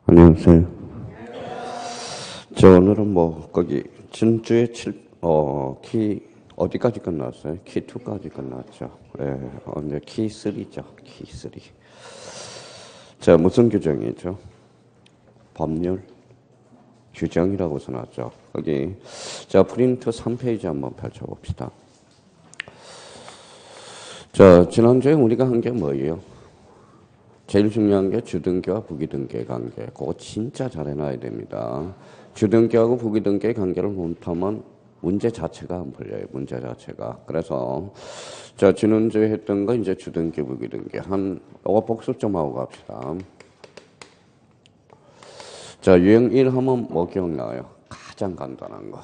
안녕하세요. 저 오늘은 거기 진주의 키 어디까지 끝났어요? 키 2까지 끝났죠. 예, 오늘 키 3죠. 키 3. 자, 무슨 규정이죠? 법률 규정이라고 써놨죠. 거기 자, 프린트 3페이지 한번 펼쳐봅시다. 자, 지난주에 우리가 한 게 뭐예요? 제일 중요한 게 주등기와 부기등기의 관계. 그거 진짜 잘 해놔야 됩니다. 주등기하고 부기등기의 관계를 못하면 문제 자체가 안 풀려요. 문제 자체가. 그래서 자, 지난주에 했던 거 이제 주등기, 부기등기 이거 복습 좀 하고 갑시다. 자, 유형 1 하면 뭐 기억나요? 가장 간단한 거.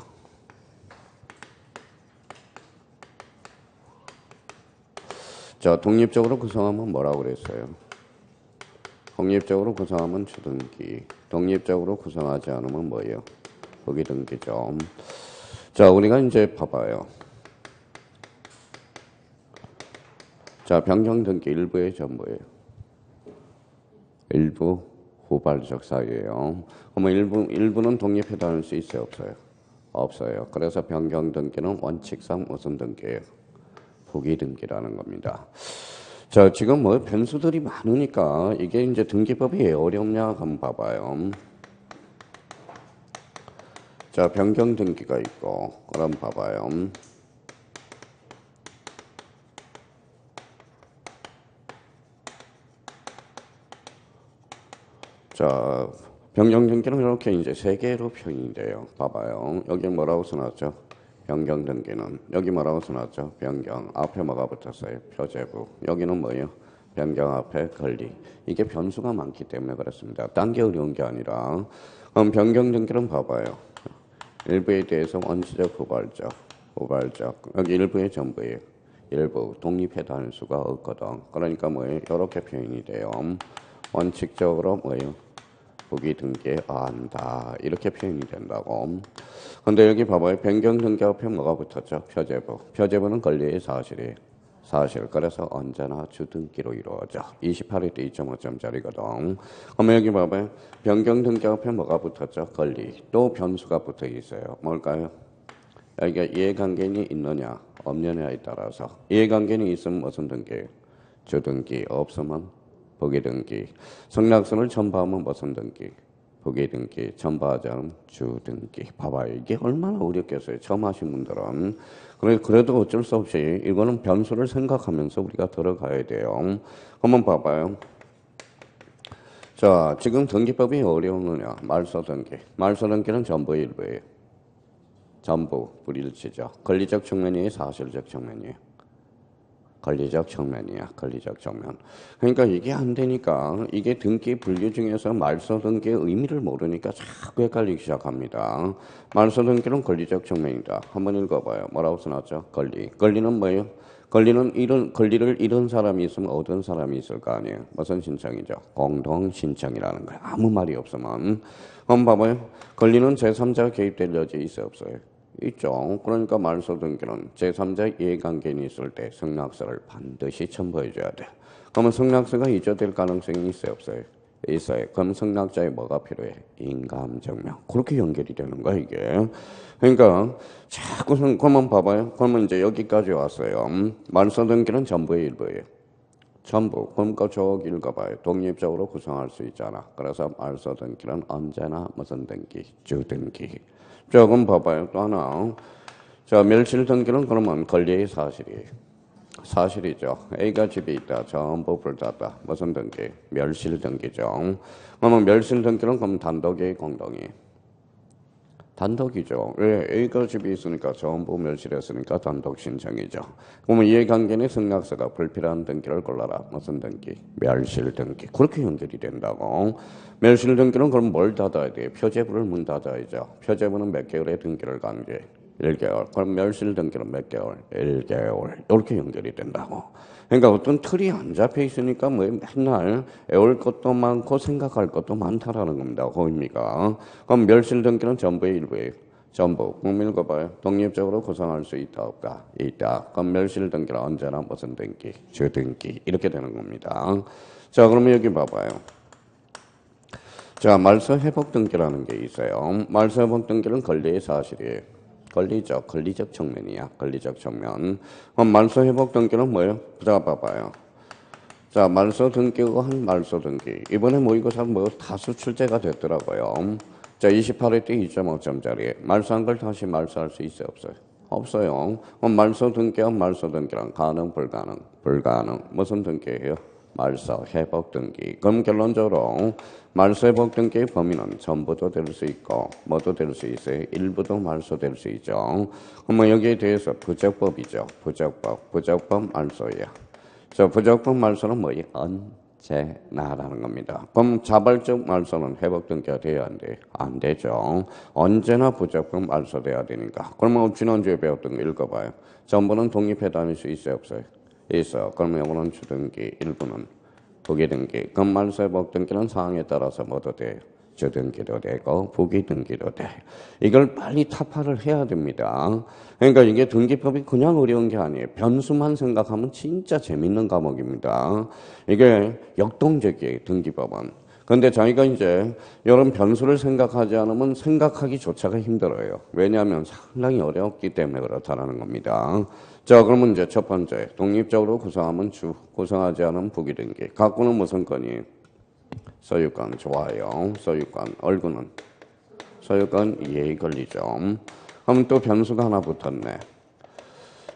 자, 독립적으로 구성하면 뭐라고 그랬어요? 독립적으로 구성하면 주등기, 독립적으로 구성하지 않으면 뭐예요? 부기등기죠. 자, 우리가 이제 봐봐요. 자, 변경등기 일부의 전부예요. 일부 후발적 사유예요. 그러면 일부는 독립해 다닐 수 있어요, 없어요? 없어요. 그래서 변경등기는 원칙상 무슨 등기예요? 부기등기라는 겁니다. 자, 지금 변수들이 많으니까 이게 이제 등기법이 왜 어렵냐 한번 봐봐요. 자, 변경 등기가 있고, 그럼 봐봐요. 자, 변경 등기는 이렇게 이제 세 개로 표현이 돼요. 봐봐요. 여기 뭐라고 써놨죠? 변경 등기는 여기 뭐라고 써놨죠? 변경 앞에 뭐가 붙었어요? 표제부. 여기는 뭐예요? 변경 앞에 권리. 이게 변수가 많기 때문에 그렇습니다. 딴 게 어려운 게 아니라. 그럼 변경 등기는 봐봐요. 일부에 대해서 원시적, 후발적. 여기 일부의 전부예요. 일부 독립해 다닐 수가 없거든. 그러니까 뭐예요? 이렇게 표현이 돼요. 원칙적으로 뭐예요? 부기등기에 한다. 이렇게 표현이 된다고. 근데 여기 봐봐요. 변경등기 앞에 뭐가 붙었죠? 표제부. 표제부는 권리의 사실이에요. 사실. 그래서 언제나 주등기로 이루어져. 28일 2.5점짜리거든. 그러면 여기 봐봐요. 변경등기 앞에 뭐가 붙었죠? 권리. 또 변수가 붙어 있어요. 뭘까요? 여기가 이해관계인이 있느냐 없느냐에 따라서 이해관계인이 있으면 무슨 등기예요? 주등기. 없으면 부기등기. 성락선을 첨부하면 무슨 등기? 부기등기. 첨부하지 않으면 주등기. 봐봐요. 이게 얼마나 어렵겠어요. 처음 하신 분들은. 그래도 어쩔 수 없이 이거는 변수를 생각하면서 우리가 들어가야 돼요. 한번 봐봐요. 자, 지금 등기법이 어려우느냐? 말소등기. 말소등기는 전부의 일부예요. 전부 불일치죠. 권리적 측면이에요, 사실적 측면이에요. 권리적 측면이야. 권리적 측면. 그러니까 이게 안 되니까 이게 등기 분류 중에서 말소 등기의 의미를 모르니까 자꾸 헷갈리기 시작합니다. 말소 등기는 권리적 측면이다. 한번 읽어봐요. 뭐라고 써놨죠? 권리. 권리는 뭐예요? 권리를 잃은 사람이 있으면 얻은 사람이 있을 거 아니에요. 무슨 신청이죠? 공동 신청이라는 거예요. 아무 말이 없으면. 한번 봐봐요. 권리는 제3자가 개입될 여지 있어요, 없어요? 있죠. 그러니까 말소 등기는 제3자 이해관계인이 있을 때 승낙서를 반드시 첨부해줘야 돼. 그러면 승낙서가 잊어질 가능성이 있어요, 없어요? 있어요. 그럼 승낙자에 뭐가 필요해? 인감증명. 그렇게 연결이 되는 거야, 이게. 그러니까 자꾸 그러면 봐봐요. 그러면 이제 여기까지 왔어요. 말소 등기는 전부의 일부예요. 전부. 그러니까 저기 읽어봐요. 독립적으로 구성할 수 있잖아. 그래서 말소 등기는 언제나 무슨 등기? 주등기. 조금 봐봐요. 또 하나. 자, 멸실 등기는 그러면 권리의 사실이에요. 사실이죠. A가 집에 있다. 전부 불다다. 무슨 등기? 멸실 등기죠. 그러면 멸실 등기는 그럼 단독이에요, 공동이에요? 단독이죠. 왜? A가 집에 있으니까 전부 멸실했으니까 단독 신청이죠. 그러면 이해관계는 승낙서가 불필요한 등기를 골라라. 무슨 등기? 멸실 등기. 그렇게 연결이 된다고. 멸실 등기는 그럼 뭘 닫아야 돼요? 표제부를 문 닫아야죠. 표제부는 몇 개월의 등기를 관계? 1개월. 그럼 멸실 등기는 몇 개월? 1개월. 이렇게 연결이 된다고. 그러니까 어떤 틀이 안 잡혀 있으니까 맨날 애울 것도 많고 생각할 것도 많다라는 겁니다. 거입니까? 그럼 멸실 등기는 전부의 일부예요. 전부. 그럼 읽어봐요. 독립적으로 구성할 수 있다 없다? 있다. 그럼 멸실 등기는 언제나 무슨 등기? 주등기. 이렇게 되는 겁니다. 자, 그러면 여기 봐봐요. 자, 말소 회복 등기라는 게 있어요. 말소 회복 등기는 권리의 사실이에요. 권리적 측면이야. 권리적 측면. 그럼 말소 회복 등기는 뭐예요? 자, 봐봐요. 자, 말소 등기고 한 말소 등기. 이번에 모의고사 다수 출제가 됐더라고요. 자, 28회 때 2.5점짜리. 말소한 걸 다시 말소할 수 있어요? 없어요? 없어요. 그럼 말소 등기와 말소 등기랑 가능, 불가능? 불가능. 무슨 등기예요? 말소 회복 등기. 그럼 결론적으로 말소 회복 등기의 범위는 전부도 될 수 있고 뭐도 될 수 있어요. 일부도 말소될 수 있죠. 그럼 여기에 대해서 부적법이죠. 부적법 말소야. 저 부적법 말소는 뭐예요? 언제나라는 겁니다. 그럼 자발적 말소는 회복 등기가 돼야 안 돼? 안 되죠. 언제나 부적법 말소돼야 되니까. 그러면 지난주에 배웠던 거 읽어봐요. 전부는 독립해 다닐 수 있어요? 없어요? 있어. 그러면 이거는 주등기, 일부는 부기등기. 그럼 말소 회복 등기는 사항에 따라서 뭐도 돼요? 주등기도 되고 부기등기도 돼. 이걸 빨리 타파를 해야 됩니다. 그러니까 이게 등기법이 그냥 어려운 게 아니에요. 변수만 생각하면 진짜 재밌는 과목입니다. 이게 역동적이에요. 등기법은. 근데 저희가 이제 이런 변수를 생각하지 않으면 생각하기조차가 힘들어요. 왜냐하면 상당히 어렵기 때문에 그렇다는 겁니다. 자, 그러면 이제 첫 번째, 독립적으로 구성하면 주, 구성하지 않으면 부기등기. 갖고는 무슨 건이? 소유권. 좋아요. 소유권. 얼구는? 소유권 이해의 권리죠. 그럼 또 변수가 하나 붙었네.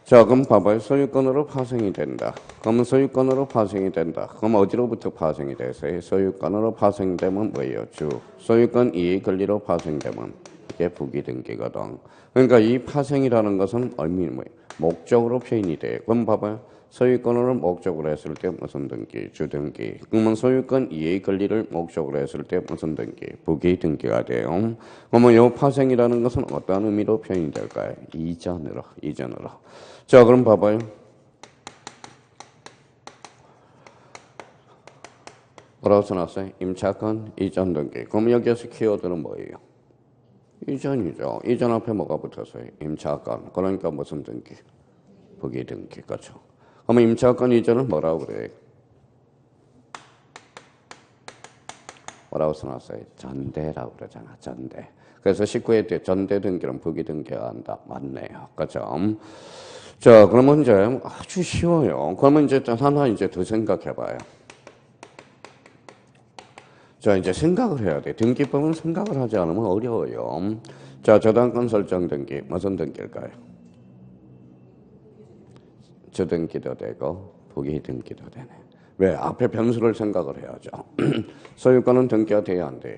자, 그럼 봐봐요. 소유권으로 파생이 된다. 그러면 소유권으로 파생이 된다. 그럼 어디로부터 파생이 되세요? 소유권으로 파생되면 뭐예요? 주. 소유권 이해의 권리로 파생되면 이게 부기등기거든. 그러니까 이 파생이라는 것은 의미는 뭐예요? 목적으로 표현이 돼요. 그럼 봐봐요. 소유권을 목적으로 했을 때 무슨 등기? 주등기. 그러면 소유권 이해의 권리를 목적으로 했을 때 무슨 등기? 부기등기가 돼요. 그러면 이 파생이라는 것은 어떤 의미로 표현이 될까요? 이전으로. 자, 그럼 봐봐요. 뭐라고 써놨어요? 임차권 이전 등기. 그럼 여기에서 키워드는 뭐예요? 이전이죠. 이전 앞에 뭐가 붙었어요? 임차권. 그러니까 무슨 등기? 부기등기. 그렇죠. 그러면 임차권 이전은 뭐라고 그래요? 뭐라고 써놨어요? 전대라고 그러잖아. 전대. 그래서 19회 때 전대 등기는 부기등기가 한다. 맞네요. 그렇죠? 자, 그러면 이제 아주 쉬워요. 그러면 이제 하나 이제 더 생각해봐요. 자, 이제 생각을 해야 돼. 등기법은 생각을 하지 않으면 어려워요. 자, 저당권 설정 등기. 무슨 등기일까요? 주등기도 되고 부기등기도 되네. 왜? 앞에 변수를 생각을 해야죠. 소유권은 등기가 돼야 안 돼요?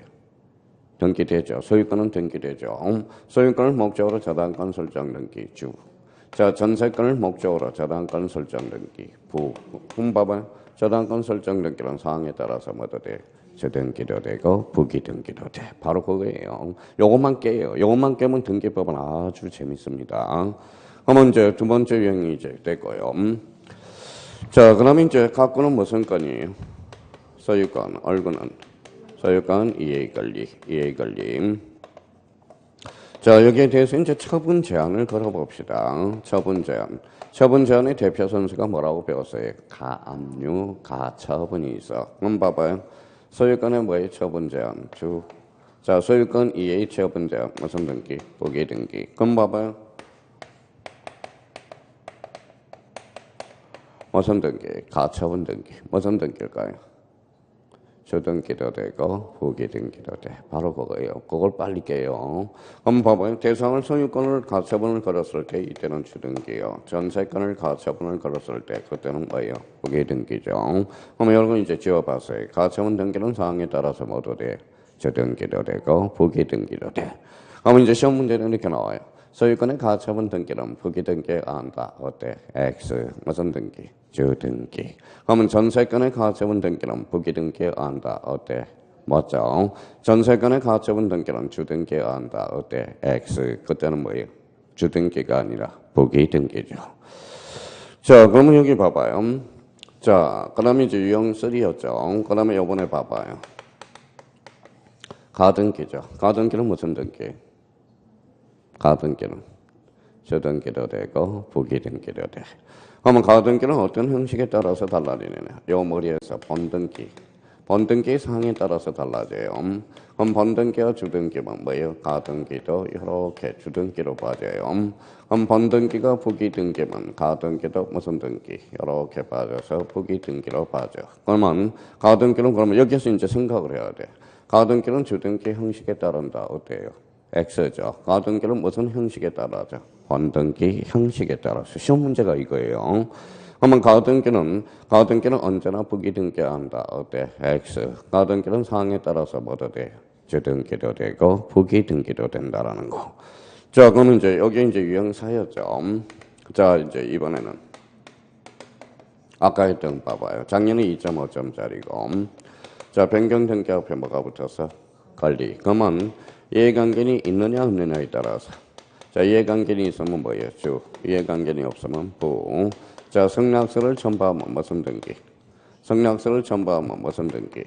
등기되죠. 소유권은 등기되죠. 소유권을 목적으로 저당권 설정 등기 주. 자, 전세권을 목적으로 저당권 설정 등기 부. 그럼 봐봐요. 저당권 설정 등기는 사항에 따라서 뭐도 돼? 주등기도 되고 부기등기도 돼. 바로 그거예요. 요것만 깨요. 요것만 깨면 등기법은 아주 재밌습니다. 그러면 이제 두 번째 유형이 이제 됐고요. 자, 그러면 이제 갖고는 무슨 건이에요? 소유권, 얼구는 소유권 이해의 권리. 자, 여기에 대해서 이제 처분 제한을 걸어봅시다. 처분 제한의 대표 선수가 뭐라고 배웠어요? 가압류, 가처분이 있어. 그럼 봐봐요. 소유권의 뭐예요? 처분 제한, 주. 자, 소유권 이해의 처분 제한, 무슨 등기? 부기등기. 그럼 봐봐요. 무슨 등기? 가처분 등기. 무슨 등기일까요? 주등기도 되고 부기등기도 돼. 바로 그거예요. 그걸 빨리 깨요. 한번 봐봐요. 대상을 소유권을 가처분을 걸었을 때 이때는 주등기요. 전세권을 가처분을 걸었을 때 그때는 뭐예요? 부기등기죠. 그럼 여러분 이제 지워봤어요. 가처분 등기는 사항에 따라서 뭐도 돼? 주등기도 되고 부기등기도 돼. 그럼 이제 시험 문제는 이렇게 나와요. 소유권의 가처분 등기는 부기등기가 한다. 어때? X. 무슨 등기? 주등기. 그러면 전세권의 가처분 등기는 부기등기가 한다. 어때? 맞죠? 전세권의 가처분 등기는 주등기가 한다. 어때? X. 그때는 뭐예요? 주등기가 아니라 부기등기죠. 자, 그러면 여기 봐봐요. 자, 그 다음에 이제 유형 3였죠. 그 다음에 요번에 봐봐요. 가등기죠. 가등기는 무슨 등기? 가등기는 주등기도 되고 부기등기도 돼. 그러면 가등기는 어떤 형식에 따라서 달라지느냐? 요 머리에서 본등기, 번등기 상에 따라서 달라져요. 그럼 번등기와 주등기는 뭐예요? 가등기도 이렇게 주등기로 빠져요. 그럼 번등기가 부기등기면 가등기도 무슨 등기? 이렇게 빠져서 부기등기로 빠져. 그러면 가등기는 그러면 여기서 이제 생각을 해야 돼. 가등기는 주등기 형식에 따른다. 어때요? X죠. 가등기는 무슨 형식에 따라죠? 번등기 형식에 따라서. 시험 문제가 이거예요. 그러면 가등기는 언제나 부기등기한다. 어때? X. 가등기는 상에 따라서 뭐도 돼요? 주등기도 되고 부기등기도 된다라는 거. 자, 그러면 이제 여기 이제 유형사였죠. 자, 이제 이번에는 아까 했던 거 봐봐요. 작년에 2.5점짜리고. 자, 변경등기 앞에 뭐가 붙었어? 권리. 그러면 이해관계는 있느냐 없느냐에 따라서. 자, 이해관계는 있으면 뭐예요? 주. 이해관계는 없으면 부. 자, 성략서를 첨부하면 무슨 등기? 성략서를 첨부하면 무슨 등기?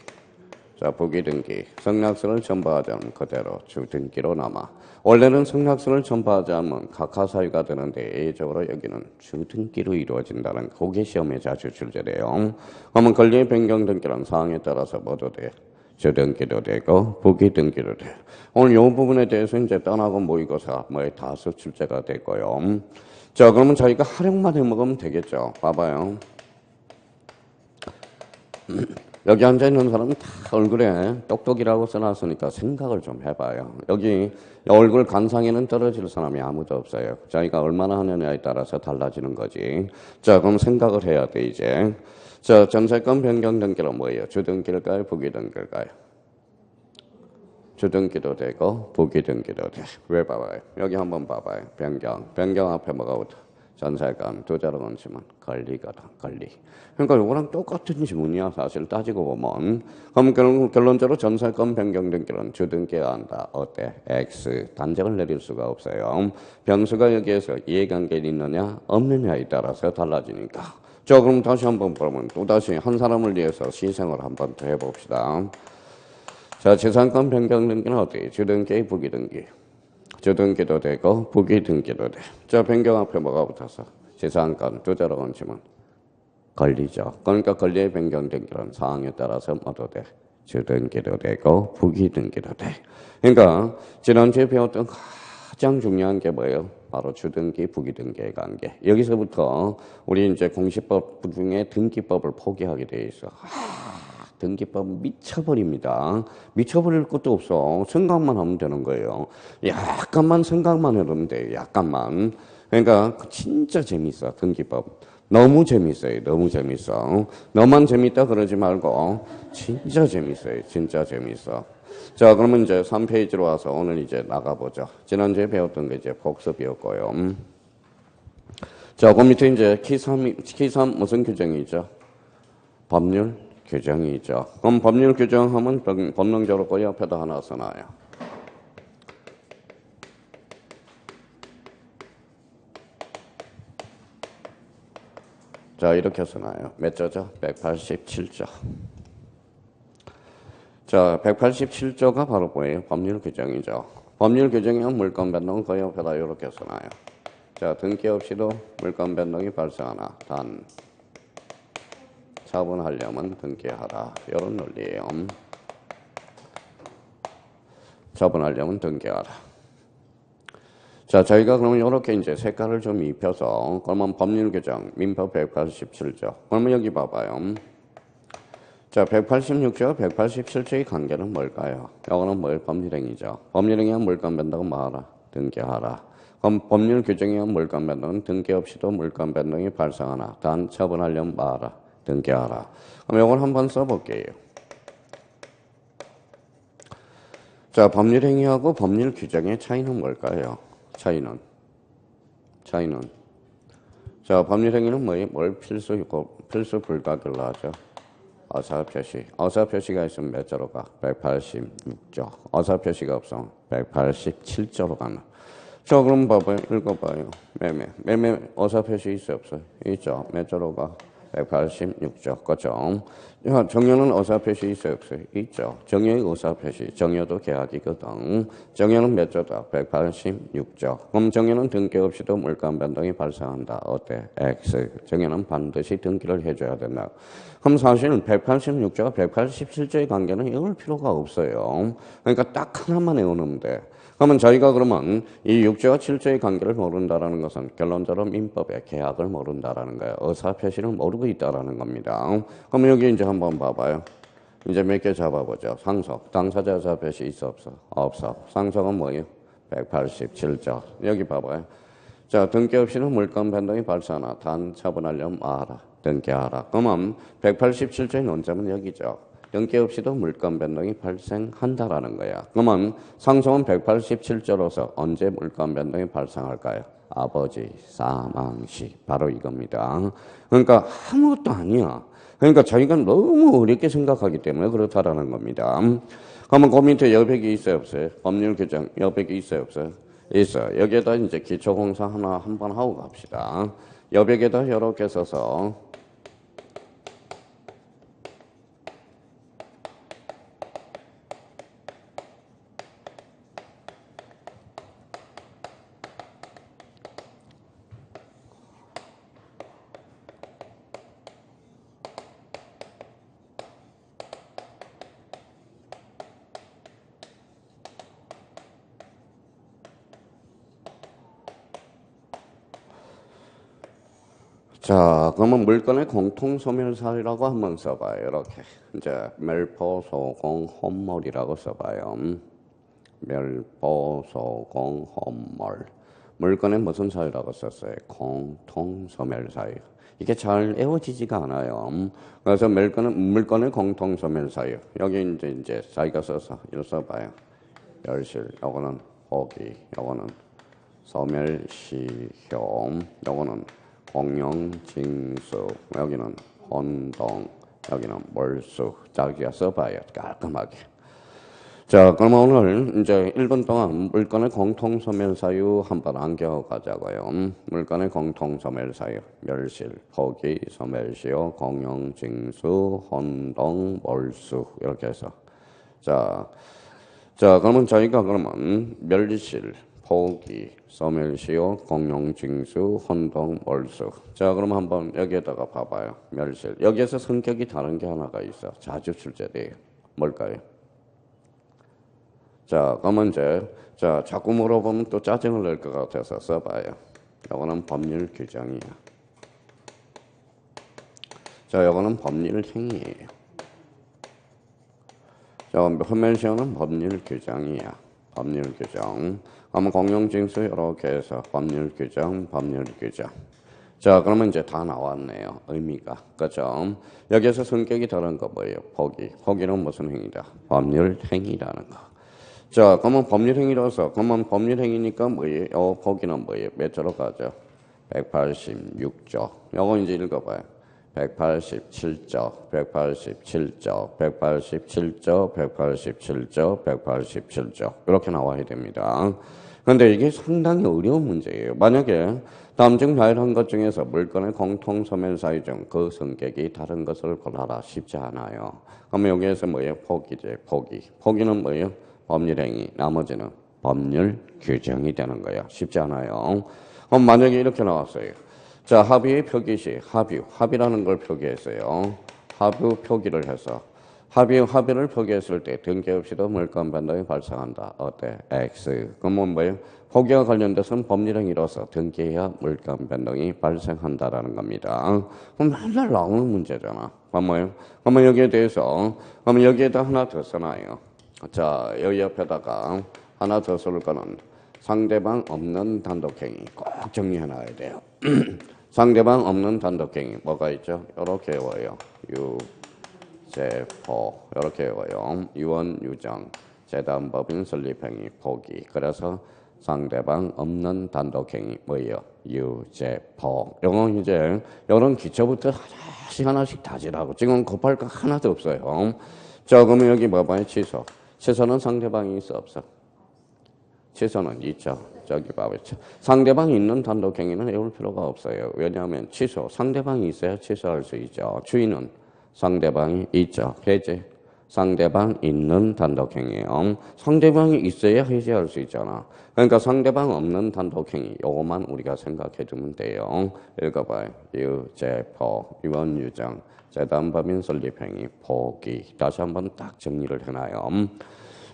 자, 부기등기. 성략서를 첨부하지 않으면 그대로 주등기로 남아. 원래는 성략서를 첨부하지 않으면 각하사유가 되는데 예외적으로 여기는 주등기로 이루어진다는 그게 시험에 자주 출제돼요. 그러면 권리의 변경등기란 사항에 따라서 뭐도 돼? 주등기도 되고 부기등기도 돼. 오늘 이 부분에 대해서 이제 떠나고 모의고사 뭐에 다수 출제가 되고요. 자, 그러면 저희가 활용만 해먹으면 되겠죠. 봐봐요. 여기 앉아있는 사람은 다 얼굴에 똑똑이라고 써놨으니까 생각을 좀 해봐요. 여기 얼굴 간상에는 떨어질 사람이 아무도 없어요. 자기가 얼마나 하느냐에 따라서 달라지는 거지. 자, 그럼 생각을 해야 돼, 이제. 자, 전세권 변경등기는 뭐예요? 주등기일까요? 부기등기일까요? 주등기도 되고 부기등기도 돼. 왜 봐봐요? 여기 한번 봐봐요. 변경 앞에 뭐가 붙어? 전세권 두 자로 건치면 권리거든. 권리. 그러니까 이거랑 똑같은 지문이야. 사실 따지고 보면. 그럼 결론적으로 전세권 변경등기는 주등기가 한다. 어때? X. 단정을 내릴 수가 없어요. 변수가 여기에서 이해관계가 있느냐 없느냐에 따라서 달라지니까. 자, 그럼 다시 한번 보면 또다시 한 사람을 위해서 시생을 한번 더 해봅시다. 자, 재산권 변경등기는 어때요? 주등기, 부기등기. 주등기도 되고 부기등기도 돼. 자, 변경 앞에 뭐가 붙어서? 재산권 두 자로 건치면 권리죠. 그러니까 권리의 변경등기는 사항에 따라서 뭐도 돼? 주등기도 되고 부기등기도 돼. 그러니까 지난주에 배웠던 가장 중요한 게 뭐예요? 바로 주등기, 부기등기의 관계. 여기서부터 우리 이제 공시법 중에 등기법을 포기하게 돼 있어. 등기법은 미쳐버립니다. 미쳐버릴 것도 없어. 생각만 하면 되는 거예요. 약간만 생각만 해도 돼요. 약간만. 그러니까 진짜 재밌어. 등기법. 너무 재밌어요. 너무 재밌어. 너만 재밌다 그러지 말고 진짜 재밌어요. 진짜 재밌어. 자, 그러면 이제 3페이지로 와서 오늘 이제 나가보죠. 지난주에 배웠던 게 이제 복습이었고요. 자, 그 밑에 이제 키3 무슨 규정이죠? 법률 규정이죠. 그럼 법률 규정하면 본능적으로 그 옆에다 하나 써놔요. 자, 이렇게 써놔요. 몇 조죠? 187조. 자, 187조가 바로 뭐예요? 법률 규정이죠. 법률 규정이면 물권 변동은 그 옆에다 이렇게 써놔요. 자, 등기 없이도 물권 변동이 발생하나 단 처분하려면 등기하라. 이런 논리예요. 처분하려면 등기하라. 자, 저희가 그러면 이렇게 이제 색깔을 좀 입혀서 그러면 법률 규정 민법 187조. 그러면 여기 봐봐요. 자, 186조와 187조의 관계는 뭘까요? 이거는 뭐예요? 법률행위죠. 법률행위는 물권 변동은 뭐하라? 등기하라. 그럼 법률 규정이면 물권 변동은 등기 없이도 물권 변동이 발생하나 단 처분하려면 뭐하라? 등기하라. 그럼 이걸 한번 써볼게요. 자, 법률행위하고 법률 규정의 차이는 뭘까요? 차이는. 자, 법률행위는 뭐예요? 뭘 필수 불가결로 하죠? 어사표시. 어사표시가 있으면 몇 조로 가? 186조. 어사표시가 없으면 187조로 가는. 자, 그럼 봐봐요. 읽어봐요. 매매 어사표시 있어요? 없어요? 있죠. 몇 조로 가? 186조. 그죠? 정여는 의사표시 있어요, 없어요? 있죠. 정여의 의사표시. 정여도 계약이거든. 정여는 몇 조다? 186조. 그럼 정여는 등기 없이도 물가 변동이 발생한다. 어때? X. 정여는 반드시 등기를 해줘야 된다. 그럼 사실은 186조와 187조의 관계는 외울 필요가 없어요. 그러니까 딱 하나만 외우면 돼. 그러면 저희가 그러면 이 6조와 7조의 관계를 모른다라는 것은 결론적으로 민법의 계약을 모른다라는 거예요. 의사표시를 모르고 있다라는 겁니다. 그럼 여기 이제 한번 봐봐요. 이제 몇 개 잡아보죠. 상속. 당사자 의사표시 있어 없어? 없어. 상속은 뭐예요? 187조. 여기 봐봐요. 자, 등기 없이는 물권 변동이 발생하나 단 처분하려면 알아. 등기하라. 그러면 187조의 논점은 여기죠. 등기 없이도 물권 변동이 발생한다라는 거야. 그러면 상속은 187조로서 언제 물권 변동이 발생할까요? 아버지 사망 시. 바로 이겁니다. 그러니까 아무것도 아니야. 그러니까 자기가 너무 어렵게 생각하기 때문에 그렇다라는 겁니다. 그러면 그 밑에 여백이 있어요 없어요? 법률 규정 여백이 있어요 없어요? 있어요. 여기에다 이제 기초공사 하나 한번 하고 갑시다. 여백에다 이렇게 써서 자, 그러면 물건의 공통소멸사유라고 한번 써봐요. 이렇게. 이제, 멸포소공 혼몰이라고 써봐요. 멸포소공 혼몰. 물건의 무슨 사유라고 썼어요? 공통소멸사유. 이게 잘 외워지지가 않아요. 그래서 물건의 공통소멸사유. 여기 이제 자기가 써서 이거 써봐요. 열실. 요거는 호기. 요거는 소멸시효. 요거는 공용징수, 여기는 혼동, 여기는 몰수. 자기가 써봐요. 깔끔하게. 자, 그럼 오늘 이제 1분 동안 물건의 공통소멸사유 한번 안겨 가자고요. 물건의 공통소멸사유. 멸실, 포기, 소멸시효, 공용징수, 혼동, 몰수. 이렇게 해서. 자, 그러면 저희가 그러면 멸실, 포기, 소멸시효, 공용징수, 혼동, 몰수. 자, 그럼 한번 여기에다가 봐봐요. 멸실. 여기에서 성격이 다른 게 하나가 있어. 자주 출제돼요. 뭘까요? 자, 그러면 이제 자꾸 물어보면 또 짜증을 낼 것 같아서 써봐요. 이거는 법률 규정이야. 자, 이거는 법률 행위예요. 자, 소멸시효는 법률 규정이야. 법률 규정. 그러면 공용징수 이렇게 해서 법률 규정. 자, 그러면 이제 다 나왔네요. 의미가. 그죠? 여기에서 성격이 다른 거 뭐예요? 포기. 포기는 무슨 행위다? 법률 행위라는 거. 자, 그러면 법률 행위라서, 그러면 법률 행위니까 뭐예요? 포기는 뭐예요? 몇 조로 가죠? 186조. 요거 이제 읽어봐요. 187조, 187조, 187조, 187조, 187조. 이렇게 나와야 됩니다. 그런데 이게 상당히 어려운 문제예요. 만약에 다음 중 다양한 것 중에서 물건의 공통소멸사유 중 그 성격이 다른 것을 골라라. 쉽지 않아요. 그러면 여기에서 뭐예요? 포기제, 포기. 포기는 뭐예요? 법률행위. 나머지는 법률 규정이 되는 거예요. 쉽지 않아요. 그럼 만약에 이렇게 나왔어요. 자, 합의의 표기시, 합의라는 걸 표기했어요. 합의 표기를 해서 합의를 표기했을 때 등기 없이도 물권 변동이 발생한다. 어때? X. 그러면 뭐예요? 포기와 관련돼서는 법률행위로서 등기해야 물권 변동이 발생한다라는 겁니다. 그럼 맨날 나오는 문제잖아. 그럼 뭐예요? 그러면 여기에 대해서 그러면 여기에다 하나 더 써놔요. 자, 여기 옆에다가 하나 더 쓸 거는 상대방 없는 단독행위 꼭 정리해놔야 돼요. 상대방 없는 단독행위 뭐가 있죠? 이렇게 외워요. 유죄포 이렇게 외워요. 유언, 유정, 재단법인 설립행위, 포기. 그래서 상대방 없는 단독행위 뭐예요? 유죄포. 요건 이제 이런 기초부터 하나씩 다지라고. 지금 급할 거 하나도 없어요. 자, 그러면 여기 봐봐요. 취소. 취소는 상대방이 있어 없어? 취소는 있죠. 저기 봐봐요. 상대방이 있는 단독행위는 외울 필요가 없어요. 왜냐하면 취소, 상대방이 있어야 취소할 수 있죠. 주인은 상대방이 있죠. 해제, 상대방 있는 단독행위요. 상대방이 있어야 해제할 수 있잖아. 그러니까 상대방 없는 단독행위, 요것만 우리가 생각해 두면 돼요. 읽어봐요. 유죄포, 유언유정, 재단법인 설립행위, 포기. 다시 한번 딱 정리를 해놔요.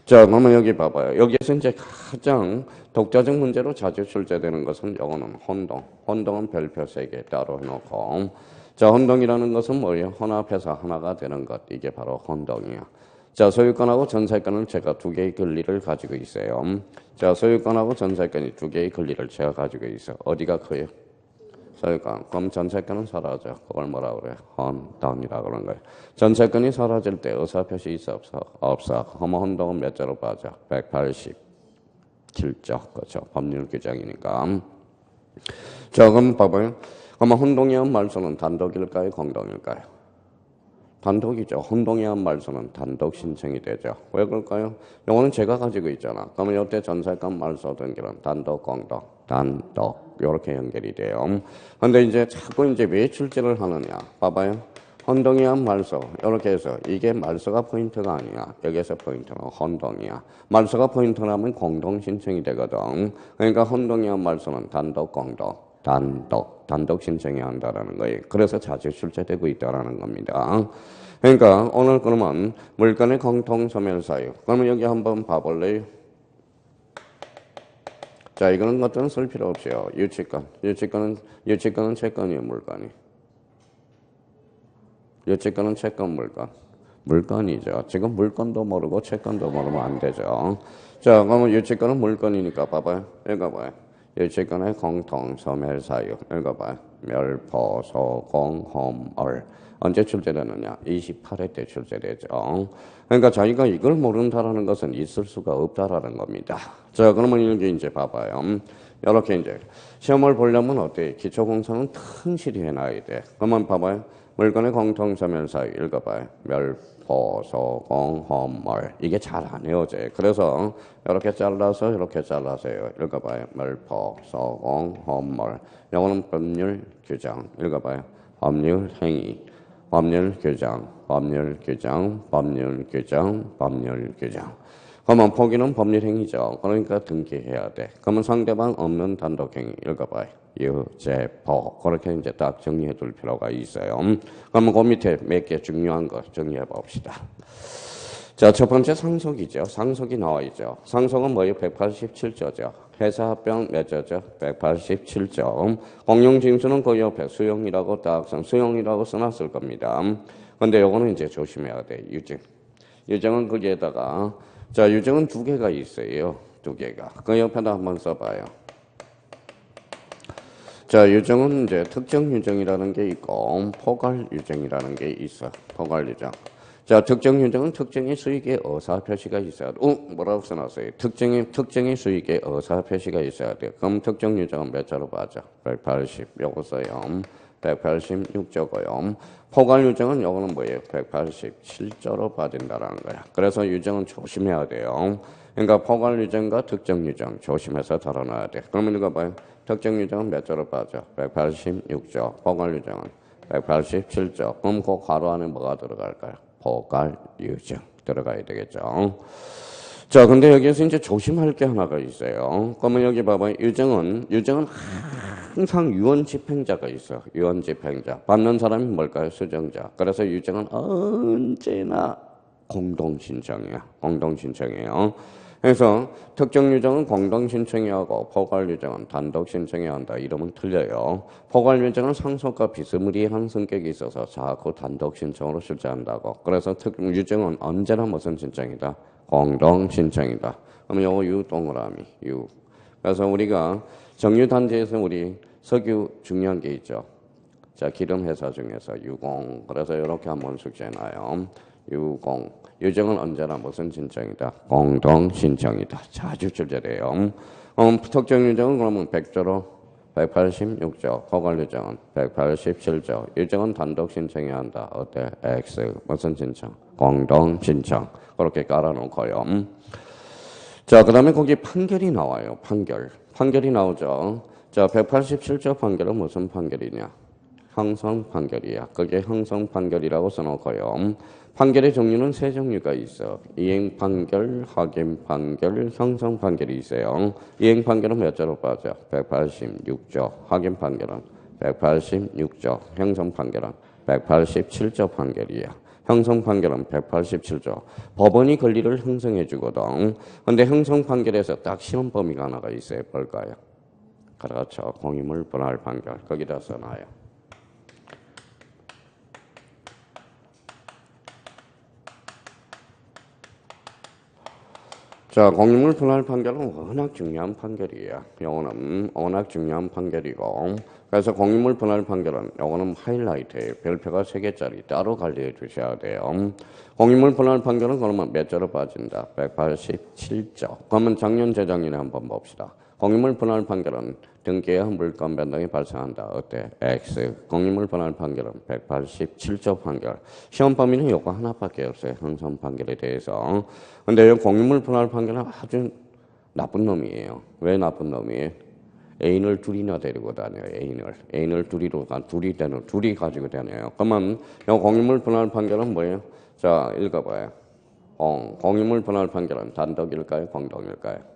자, 그러면 여기 봐봐요. 여기에서 이제 가장 독자적 문제로 자주 출제되는 것은 요거는 혼동. 혼동은 별표 3개 따로 해놓고. 자, 혼동이라는 것은 뭐예요? 혼합해서 하나가 되는 것. 이게 바로 혼동이야. 자, 소유권하고 전세권은 제가 2개의 권리를 가지고 있어요. 자, 소유권하고 전세권이 2개의 권리를 제가 가지고 있어. 어디가 커요? 소유권. 그럼 전세권은 사라져. 그걸 뭐라 그래? 혼동이라 그러는 거예요. 전세권이 사라질 때 의사표시 있어 없어? 없어. 그럼 혼동은 몇 자로 빠져? 187조. 그렇죠. 법률 규정이니까. 자, 그럼 봐봐요. 그러면 혼동의 한 말소는 단독일까요? 공동일까요? 단독이죠. 혼동의 한 말소는 단독 신청이 되죠. 왜 그럴까요? 이거는 제가 가지고 있잖아. 그러면 이때 전세권 말소 등기는 단독, 공동, 단독 이렇게 연결이 돼요. 근데 이제 자꾸 이제 왜 출제를 하느냐? 봐봐요. 혼동의 한 말소 이렇게 해서 이게 말소가 포인트가 아니야. 여기서 포인트는 혼동이야. 말소가 포인트라면 공동 신청이 되거든. 그러니까 혼동의 한 말소는 단독, 공동. 단독 신청해야 한다라는 거예요. 그래서 자주 출제되고 있다라는 겁니다. 그러니까 오늘 그러면 물건의 공통 소멸사유. 그러면 여기 한번 봐볼래요? 자, 이거는 것들은 쓸 필요 없어요. 유치권은 채권이에요, 물건이. 유치권은 채권, 물건. 물건이죠. 지금 물건도 모르고 채권도 모르면 안 되죠. 자, 그러면 유치권은 물건이니까 봐봐요. 읽어봐요. 유치권의 공통 소멸사유. 읽어봐요. 멸포, 소공, 홈얼. 언제 출제되느냐? 28회 때 출제되죠. 그러니까 자기가 이걸 모른다라는 것은 있을 수가 없다라는 겁니다. 자, 그러면 이게 이제 봐봐요. 이렇게 이제 시험을 보려면 어때? 기초공사는 튼실히 해놔야 돼. 그러면 봐봐요. 물건의 공통 소멸사유. 읽어봐요. 멸포, 소공, 홈얼. 이게 잘 안 외워져요. 그래서 이렇게 잘라서 해요. 읽어봐요. 멸포, 소공, 홈얼. 이거는 법률 규정. 읽어봐요. 법률 행위. 법률 규정. 그러면 포기는 법률 행위죠. 그러니까 등기해야 돼. 그러면 상대방 없는 단독 행위. 읽어봐요. 유죄포. 그렇게 이제 딱 정리해 둘 필요가 있어요. 그러면 그 밑에 몇 개 중요한 거 정리해 봅시다. 자, 첫 번째 상속이죠. 상속이 나와 있죠. 상속은 뭐예요? 187조죠. 회사합병 몇 조죠? 187조. 공용징수는 그 옆에 수용이라고 딱 수용이라고 써놨을 겁니다. 근데 요거는 이제 조심해야 돼. 유증은 거기에다가 자, 유증은 2개가 있어요. 2개가. 그 옆에다 한번 써봐요. 자, 유증은 이제 특정 유증이라는 게 있고 포괄 유증이라는 게 있어. 포괄 유증. 자, 특정 유증은 특정의 수익의 의사 표시가 있어야 돼. 뭐라고 써놨어요? 특정의 수익의 의사 표시가 있어야 돼. 그럼 특정 유증은 몇 자로 빠져? 180. 요거 써요. 186조고요. 포괄 유증은 요거는 뭐예요? 187조로 빠진다라는 거야. 그래서 유증은 조심해야 돼요. 그러니까 포괄 유증과 특정 유증 조심해서 다뤄놔야 돼. 그러면 이거 봐요. 특정 유증은 몇 조로 빠져? 186조. 포괄 유증은 187조. 그럼 그 괄호 안에 뭐가 들어갈까요? 포괄 유증 들어가야 되겠죠. 자, 근데 여기에서 이제 조심할 게 하나가 있어요. 그러면 여기 봐봐요. 유증은 항상 유언 집행자가 있어. 유언 집행자. 받는 사람이 뭘까요? 수정자. 그래서 유증은 언제나 공동 신청이에요. 그래서 특정 유증은 공동 신청해야 하고 포괄 유증은 단독 신청해야 한다. 이름은 틀려요. 포괄 유증은 상속과 비스무리한 성격이 있어서 자꾸 단독 신청으로 출제한다고. 그래서 유증은 언제나 무슨 신청이다? 공동 신청이다. 그러면 요거 유 동그라미 유. 그래서 우리가 정유단지에서 우리 석유 중요한 게 있죠. 자, 기름 회사 중에서 유공. 그래서 이렇게 한번 숙제해놔요. 유공. 유증은 언제나 무슨 신청이다? 공동 신청이다. 자주 출제돼요. 특정 유증은 그러면 100조로 186조. 포괄 유증은 187조. 유증은 단독 신청해야 한다. 어때? X. 무슨 신청? 공동 신청. 그렇게 깔아놓고요. 자, 그 다음에 거기 판결이 나와요. 판결. 판결이 나오죠. 자, 187조 판결은 무슨 판결이냐? 형성 판결이야. 그게 형성 판결이라고 써놓고요. 판결의 종류는 세 종류가 있어. 이행 판결, 확인 판결, 형성 판결이 있어요. 이행 판결은 몇 조로 빠져? 186조. 확인 판결은 186조. 형성 판결은 187조 판결이야. 형성 판결은 187조. 법원이 권리를 형성해 주거든. 근데 형성 판결에서 딱 시험 범위가 하나가 있어요. 뭘까요? 그렇죠. 공유물 분할 판결. 거기다 써놔요. 자, 공유물 분할 판결은 워낙 중요한 판결이에요. 요거는 워낙 중요한 판결이고, 그래서 공유물 분할 판결은 요거는 하이라이트예요. 별표가 3개짜리 따로 관리해 주셔야 돼요. 공유물 분할 판결은 그러면 몇 조로 빠진다? 187조. 그러면 작년, 재작년에 한번 봅시다. 공유물 분할 판결은 등기의 물권 변동이 발생한다. 어때? X. 공유물 분할 판결은 187조 판결. 시험 범위는 요거 하나밖에 없어요. 형성 판결에 대해서. 근데 이 공유물 분할 판결은 아주 나쁜 놈이에요. 왜 나쁜 놈이에요? 애인을 둘이나 데리고 다녀요. 애인을 둘이 가지고 다녀요. 그러면 이 공유물 분할 판결은 뭐예요? 자, 읽어봐요. 공유물 분할 판결은 단독일까요? 공동일까요?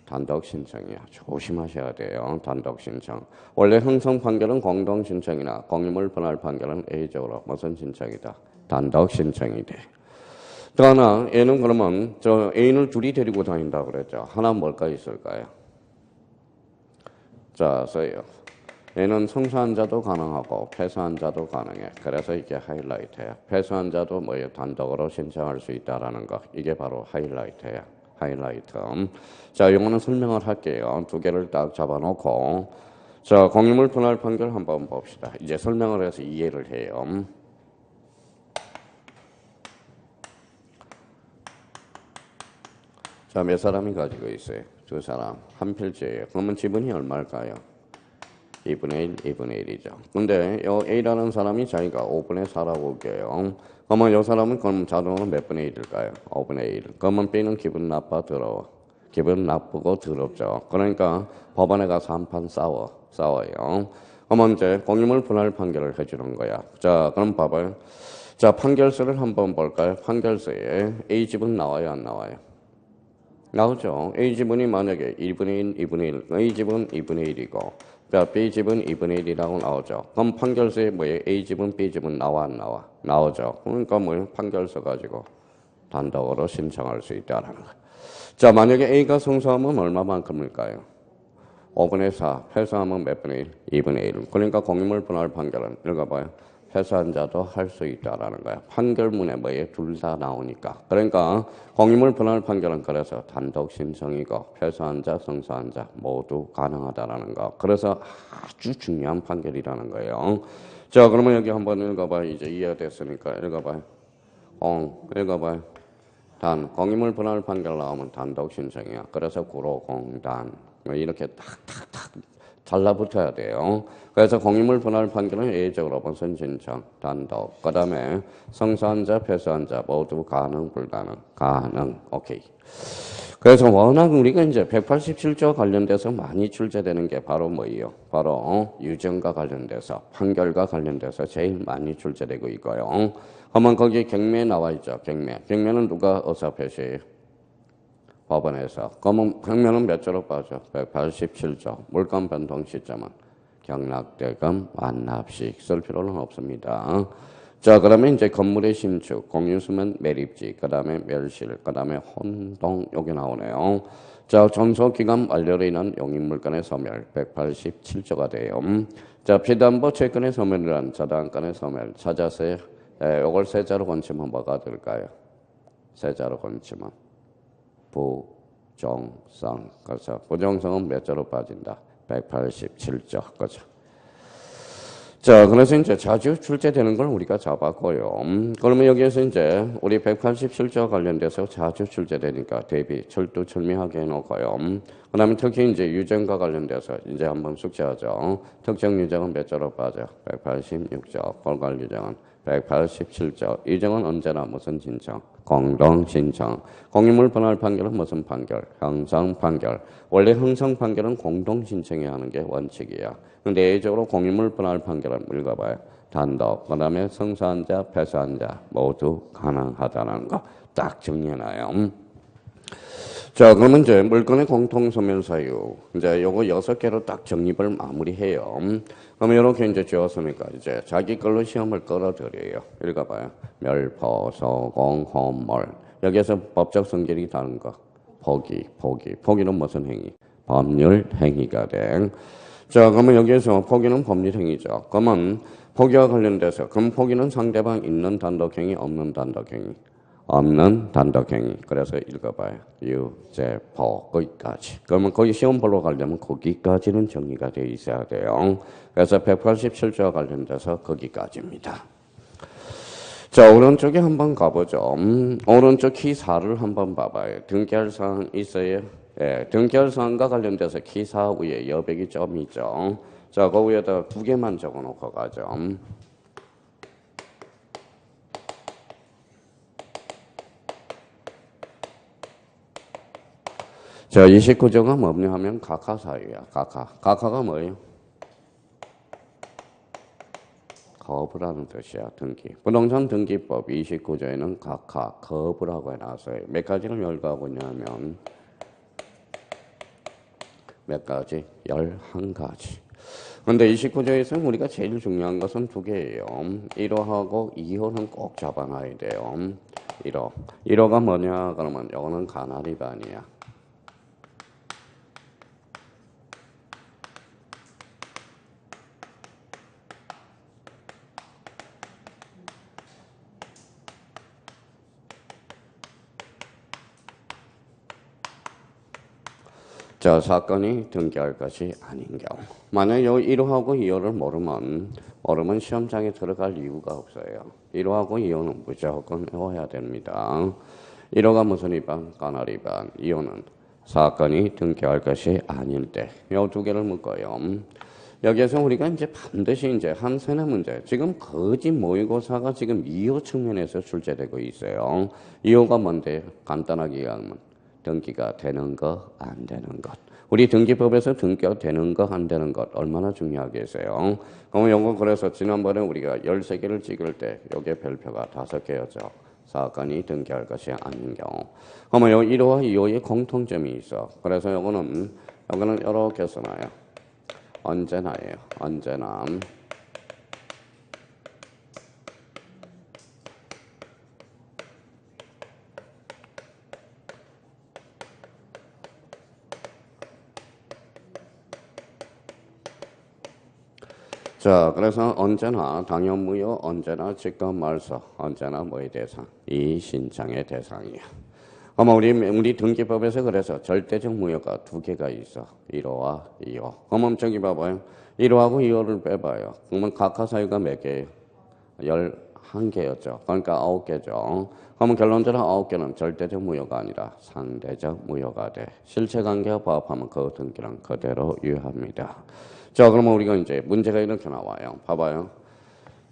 단독 신청이야. 조심하셔야 돼요. 단독 신청. 원래 형성 판결은 공동 신청이나 공유물 분할 판결은 A적으로 무슨 신청이다? 단독 신청이 돼. 또 하나, 얘는 그러면 저 애인을 둘이 데리고 다닌다 그랬죠. 하나 뭘까 있을까요? 자, 써요. 얘는 성사한 자도 가능하고 패소한 자도 가능해. 그래서 이게 하이라이트야. 패소한 자도 뭐예요? 단독으로 신청할 수 있다라는 거. 이게 바로 하이라이트야. 하이라이트. 자, 이거는 설명을 할게요. 두 개를 딱 잡아놓고, 자, 공유물 분할 판결 한번 봅시다. 이제 설명을 해서 이해를 해요. 자, 몇 사람이 가지고 있어요? 두 사람. 한 필지예요. 그러면 지분이 얼마일까요? 2분의 1, 2분의 1이죠. 근데 이 A라는 사람이 자기가 5분의 4라고 할게요. 그러면 이 사람은 그럼 자동으로 몇 분의 1일까요? 5분의 1. 그러면 B는 기분 나빠, 더러워? 기분 나쁘고 더럽죠. 그러니까 법원에 가서 한판 싸워요. 그러면 이제 공유물 분할 판결을 해주는 거야. 자, 그럼 봐봐요. 자, 판결서를 한번 볼까요? 판결서에 A 지분 나와요, 안 나와요? 나오죠. A 지분이 만약에 1분의 1, 2분의 1, A 지분 2분의 1이고, B 지분 2분의 1이라고 나오죠. 그럼 판결서에 뭐예요? A 지분, B 지분 나와 안 나와? 나오죠. 그러니까 뭐예요? 판결서 가지고 단독으로 신청할 수 있다라는 거예요. 자, 만약에 A가 성사하면 얼마만큼일까요? 5분의 4, 패소하면 몇 분의 1? 2분의 1. 그러니까 공유물 분할 판결은 읽어봐요. 패소한 자도 할 수 있다라는 거야. 판결문에 뭐예요? 둘 다 나오니까. 그러니까 공유물 분할 판결은 그래서 단독 신청이고 패소한 자, 성사한 자 모두 가능하다라는 거. 그래서 아주 중요한 판결이라는 거예요. 자, 그러면 여기 한번 읽어봐요. 이제 이해가 됐으니까 읽어봐요. 읽어봐요. 공유물 분할 판결 나오면 단독 신청이야. 그래서 구로 공단 이렇게 탁탁탁 달라붙어야 돼요. 그래서 공유물 분할 판결은 예외적으로 무슨 신청, 단독. 그 다음에 성사한 자, 패소한 자 모두 가능, 불가능, 가능. 오케이. 그래서 워낙 우리가 이제 187조 관련돼서 많이 출제되는 게 바로 뭐예요? 바로 유죄과 관련돼서, 판결과 관련돼서 제일 많이 출제되고 있고요. 그러면 거기 경매 나와 있죠. 경매는 누가 어디서 표시해요? 법원에서. 그러면 경매는 몇 조로 빠져? 187조. 물권 변동 시점은 경락대금 완납식 쓸 필요는 없습니다. 자, 그러면 이제 건물의 신축, 공유수면 매립지, 그 다음에 멸실, 그 다음에 혼동, 여기 나오네요. 자, 전소기간 완료로 인한 용익물권의 소멸, 187조가 돼요. 자, 피담보 채권의 소멸이란 자당권의 소멸, 찾아서 이걸 세자로 건치면 뭐가 될까요? 세자로 건치면 부정성. 그렇죠. 부정성은 몇 조로 빠진다? 187조. 그렇죠. 자, 그래서 이제 자주 출제되는 걸 우리가 잡았고요. 그러면 여기에서 이제 우리 187조 관련돼서 자주 출제되니까 대비 철두철미하게 해놓고요. 그 다음에 특히 이제 유정과 관련돼서 이제 한번 숙제하죠. 특정 유정은 몇 조로 빠져? 186조. 골괄 유정은 187조. 유정은 언제나 무슨 신청? 공동신청. 공유물 분할 판결은 무슨 판결? 형성 판결. 원래 형성 판결은 공동신청해야 하는 게 원칙이야. 근데 예외적으로 공유물 분할 판결은 읽어봐요. 단독, 그 다음에 승소한 자, 패소한 자 모두 가능하다는 거 딱 정리해놔요. 자, 그러면 이제 물건의 공통소멸 사유. 이제 요거 6개로 딱 정립을 마무리해요. 그러면 이렇게 이제 지었으니까 이제 자기 걸로 시험을 끌어들여요. 읽어봐요. 멸포, 소공, 혼몰. 여기에서 법적 성질이 다른 거. 포기는 무슨 행위? 법률 행위가 돼. 자, 그러면 여기에서 포기는 법률 행위죠. 그러면 포기와 관련돼서 그럼 포기는 상대방 있는 단독행위, 없는 단독행위. 없는 단독행위. 그래서 읽어봐요. 유죄포 거기까지. 그러면 거기 시험 보러 가려면 거기까지는 정리가 되어 있어야 돼요. 그래서 187조와 관련돼서 거기까지입니다. 자, 오른쪽에 한번 가보죠. 오른쪽 키 4를 한번 봐봐요. 등기할사항 있어요? 예, 등기할사항과 관련돼서 키 4 위에 여백이 좀 있죠. 자, 그 위에다 2개만 적어놓고 가죠. 자, 29조가 뭐냐 하면 각하사유야. 각하가 뭐예요? 거부라는 뜻이야. 등기. 부동산 등기법 29조에는 각하, 거부라고 해놨어요. 몇 가지를 열거하고 있냐면 몇 가지? 11가지. 근데 29조에서는 우리가 제일 중요한 것은 2개예요. 1호하고 2호는 꼭 잡아놔야 돼요. 1호. 1호가 뭐냐? 그러면 이거는 가나리반이야. 자, 사건이 등기할 것이 아닌 경우. 만약 요 1호하고 2호를 모르면 시험장에 들어갈 이유가 없어요. 1호하고 2호는 무조건 외워야 됩니다. 1호가 무슨 위반? 가나 위반. 2호는 사건이 등기할 것이 아닐 때. 요 2개를 묶어요. 여기에서 우리가 이제 반드시 이제 한 세네 문제. 지금 거짓 모의고사가 지금 2호 측면에서 출제되고 있어요. 2호가 뭔데? 간단하게 얘기하면 등기가 되는 것, 안 되는 것. 우리 등기법에서 등기가 되는 것, 안 되는 것 얼마나 중요하겠어요. 그러면 요거 그래서 지난번에 우리가 13개를 찍을 때 요게 별표가 5개였죠. 사건이 등기할 것이 아닌 경우. 그러면 요 1호와 2호의 공통점이 있어. 그래서 요거는 이렇게 써놔요. 언제나예요. 언제나. 자, 그래서 언제나 당연무효, 언제나 직권말소, 언제나 뭐의 대상? 이 신청의 대상이야. 아마 우리 등기법에서 그래서 절대적 무효가 2개가 있어. 1호와 2호. 그러면 저기 봐봐요. 1호하고 2호를 빼봐요. 그러면 각하 사유가 몇 개예요? 11개였죠. 그러니까 9개죠. 그러면 결론적으로 9개는 절대적 무효가 아니라 상대적 무효가 돼. 실체관계와 부합하면 그 등기는 그대로 유효합니다. 자, 그러면 우리가 이제 문제가 이렇게 나와요. 봐봐요.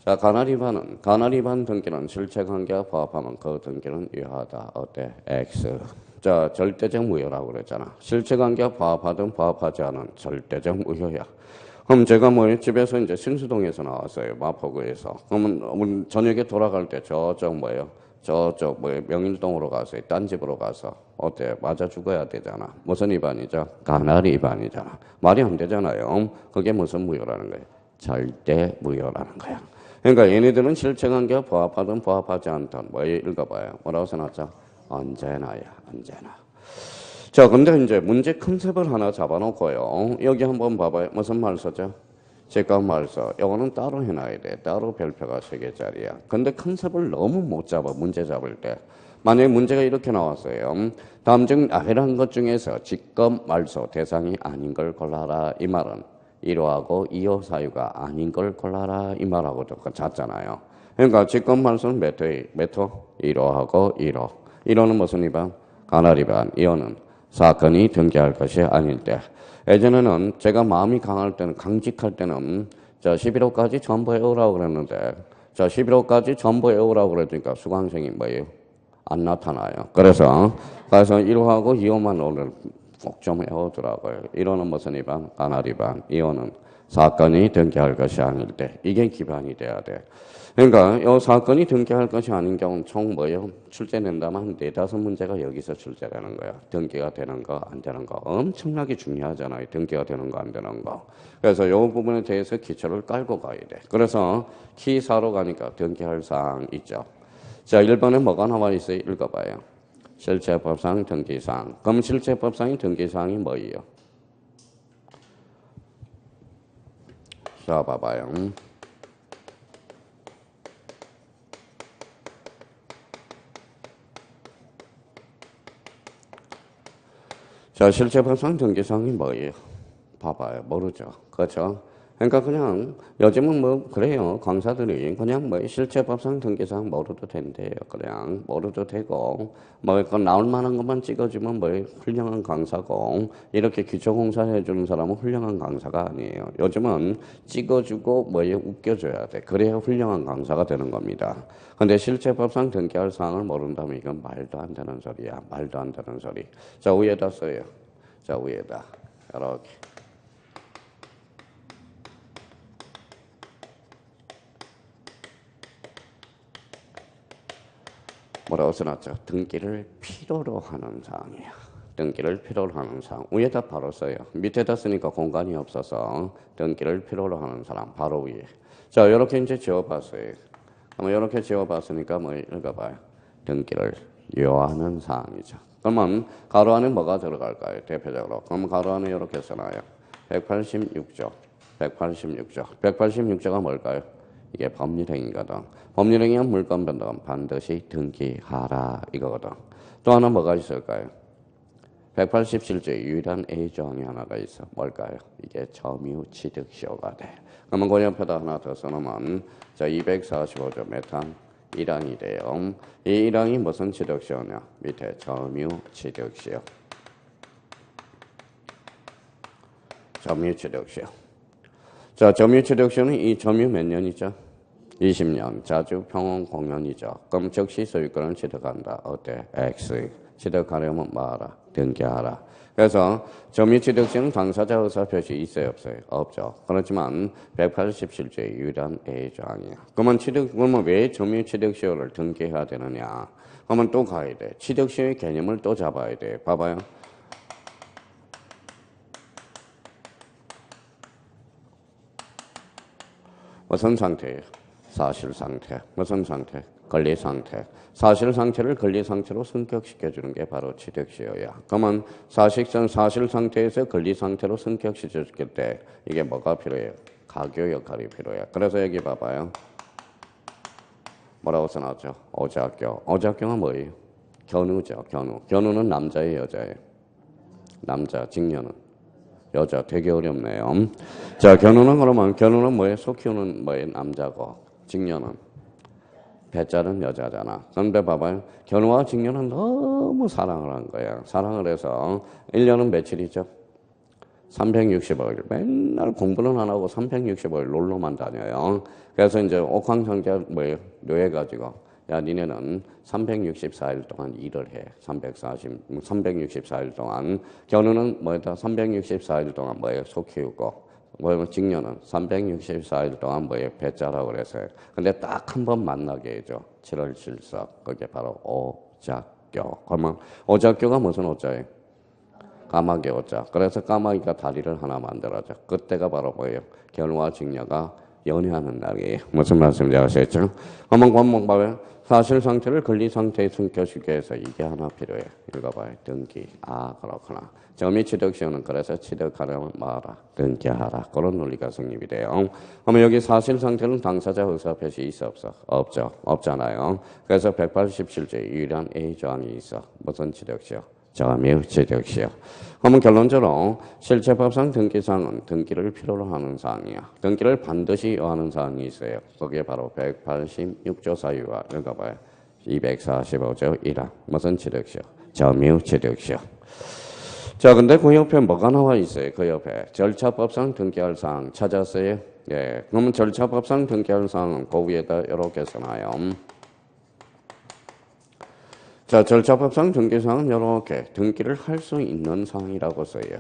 자, 가나리반 등기는 실체관계와 부합하면 그 등기는 유효하다. 어때? X. 자, 절대적 무효라고 그랬잖아. 실체관계와 부합하든 부합하지 않은 절대적 무효야. 그럼 제가 집에서 이제 신수동에서 나왔어요. 마포구에서. 그러면 저녁에 돌아갈 때 저쪽 명일동으로 가서 딴 집으로 가서 어때? 맞아 죽어야 되잖아. 무슨 위반이죠? 가나리 위반이잖아. 말이 안 되잖아요. 그게 무슨 무효라는 거예요? 절대 무효라는 거야. 그러니까 얘네들은 실체관계와 부합하든 부합하지 않든 읽어봐요. 뭐라고 써놨죠? 언제나야. 언제나. 자, 근데 이제 문제 컨셉을 하나 잡아놓고요. 여기 한번 봐봐요. 무슨 말 썼죠? 직권말소. 이거는 따로 해놔야 돼. 따로 별표가 3개짜리야. 근데 컨셉을 너무 못 잡아. 문제 잡을 때. 만약에 문제가 이렇게 나왔어요. 다음 중 아래란 것 중에서 직권말소 대상이 아닌 걸 골라라. 이 말은 1호하고 2호 사유가 아닌 걸 골라라. 이 말하고 같잖아요. 그러니까 직권말소는 몇 호? 1호하고 1호. 1호는 무슨 위반? 가나 위반. 2호는 사건이 등기할 것이 아닐 때. 예전에는 제가 마음이 강할 때는, 강직할 때는, 11호까지 전부 외우라고 그랬는데, 11호까지 전부 외우라고 그러니까 수강생이 뭐예요? 안 나타나요. 그래서 1호하고 2호만 오늘 꼭 좀 외우더라고요. 1호는 무슨 위반? 간할 위반. 2호는 사건이 등기할 것이 아닐 때. 이게 기반이 돼야 돼. 그러니까 이 사건이 등기할 것이 아닌 경우는 총 뭐예요? 출제된다면 한 4-5문제가 여기서 출제되는 거야. 등기가 되는 거, 안 되는 거. 엄청나게 중요하잖아요. 등기가 되는 거, 안 되는 거. 그래서 이 부분에 대해서 기초를 깔고 가야 돼. 그래서 키4로 가니까 등기할 사항 있죠. 자, 1번에 뭐가 나와 있어요? 읽어봐요. 실체법상 등기사항. 그럼 실체법상의 등기사항이 뭐예요? 자, 봐봐요. 자, 실체법상 등기사항이 뭐예요? 봐봐요. 모르죠. 그렇죠? 그러니까 그냥 요즘은 뭐 그래요. 강사들이 그냥 뭐 실체법상 등기사항 모르도 된대요. 그냥 모르도 되고 뭐 그 나올 만한 것만 찍어주면 뭐 훌륭한 강사고 이렇게 기초공사 해주는 사람은 훌륭한 강사가 아니에요. 요즘은 찍어주고 뭐 웃겨줘야 돼. 그래야 훌륭한 강사가 되는 겁니다. 근데 실체법상 등기할 사항을 모른다면 이건 말도 안 되는 소리야. 말도 안 되는 소리. 자, 위에다 써요. 자, 위에다 이렇게. 뭐라고 써놨죠? 등기를 필요로 하는 사항이야. 등기를 필요로 하는 사항. 위에다 바로 써요. 밑에다 쓰니까 공간이 없어서 등기를 필요로 하는 사람 바로 위에. 자, 이렇게 이제 지워봤어요. 그러면 이렇게 지워봤으니까 뭐 읽어봐요. 등기를 요하는 사항이죠. 그러면 가로 안에 뭐가 들어갈까요? 대표적으로. 그럼 가로 안에 이렇게 써놔요. 186조. 186조. 186조가 뭘까요? 이게 법률행위거든. 법률행위는 물권 변동 반드시 등기하라 이거거든. 또 하나 뭐가 있을까요? 187조 유일한 A조항이 하나가 있어. 뭘까요? 이게 점유취득시효가 돼. 그러면 그 옆에다 하나 더 써놓으면 자 245조 메탄 1항이 돼요. 이 1항이 무슨 취득시효냐? 밑에 점유취득시효. 점유취득시효. 자, 점유취득시효는 이 점유 몇 년이죠? 20년. 자주 평온 공연이죠. 그럼 즉시 소유권을 취득한다. 어때? X. 취득하려면 뭐하라? 등기하라. 그래서 점유취득시효는 당사자 의사 표시 있어요? 없어요? 없죠. 그렇지만 187조의 유일한 A조항이야. 그러면 왜 점유취득시효를 등기해야 되느냐? 그러면 또 가야 돼. 취득시효의 개념을 또 잡아야 돼. 봐봐요. 무슨 상태예요? 사실 상태. 무슨 상태? 권리 상태. 사실 상태를 권리 상태로 승격시켜주는 게 바로 취득시효야. 그러면 사실 상태에서 권리 상태로 승격시켜줄 때 이게 뭐가 필요해요? 가교 역할이 필요해요. 그래서 여기 봐봐요. 뭐라고 써놨죠? 오작교. 오작교가 뭐예요? 견우죠. 견우. 견우는 남자예요, 여자예요? 남자. 직녀는? 여자. 되게 어렵네요. 자, 견우는 그러면 견우는 뭐예요? 소 키우는 뭐예요? 남자고. 직녀는 배자는 여자잖아. 그런데 봐봐요. 견우와 직녀는 너무 사랑을 한 거야. 사랑을 해서 1년은 며칠이죠? 365일. 맨날 공부는 안 하고 365일 놀러만 다녀요. 그래서 이제 옥황상제 뭐예요? 묘해가지고 야, 니네는 364일 동안 일을 해. 364일 동안. 견우는 뭐다? 364일 동안 뭐예요? 소 키우고. 뭐 직녀는 364일 동안 뭐예요? 배짜라고 그래서요. 근데 딱 한 번 만나게 해줘. 7월 7석. 그게 바로 오작교. 그러면 오작교가 무슨 오자예요? 까마귀 오자. 그래서 까마귀가 다리를 하나 만들어줘. 그때가 바로 뭐예요? 견우와 직녀가 연애하는 날이에요. 무슨 말씀인지 아시겠죠? 한번 관목 봐요. 사실 상태를 권리 상태에 숨겨주기 위해서 이게 하나 필요해. 읽어봐요. 등기. 아, 그렇구나. 점유 취득시효는 그래서 취득하려면 뭐하라? 등기하라. 그런 논리가 성립이 돼요. 그러면 여기 사실 상태는 당사자 의사 표시 있어 없어? 없죠. 없잖아요. 그래서 187조에 유일한 A조항이 있어. 무슨 취득시효? 점유 취득시효. 그러면 결론적으로 실체법상 등기사항은 등기를 필요로 하는 사항이야. 등기를 반드시 요하는 사항이 있어요. 그게 바로 186조 사유와 읽어봐요. 245조 1항. 무슨 취득시효? 점유 취득시효. 자, 근데 그 옆에 뭐가 나와 있어요? 그 옆에 절차법상 등기할 사항 찾았어요? 예. 그러면 절차법상 등기할 사항은 그 위에다 이렇게 써놔요. 자, 절차법상 등기사항은 이렇게 등기를 할 수 있는 사항이라고 써요.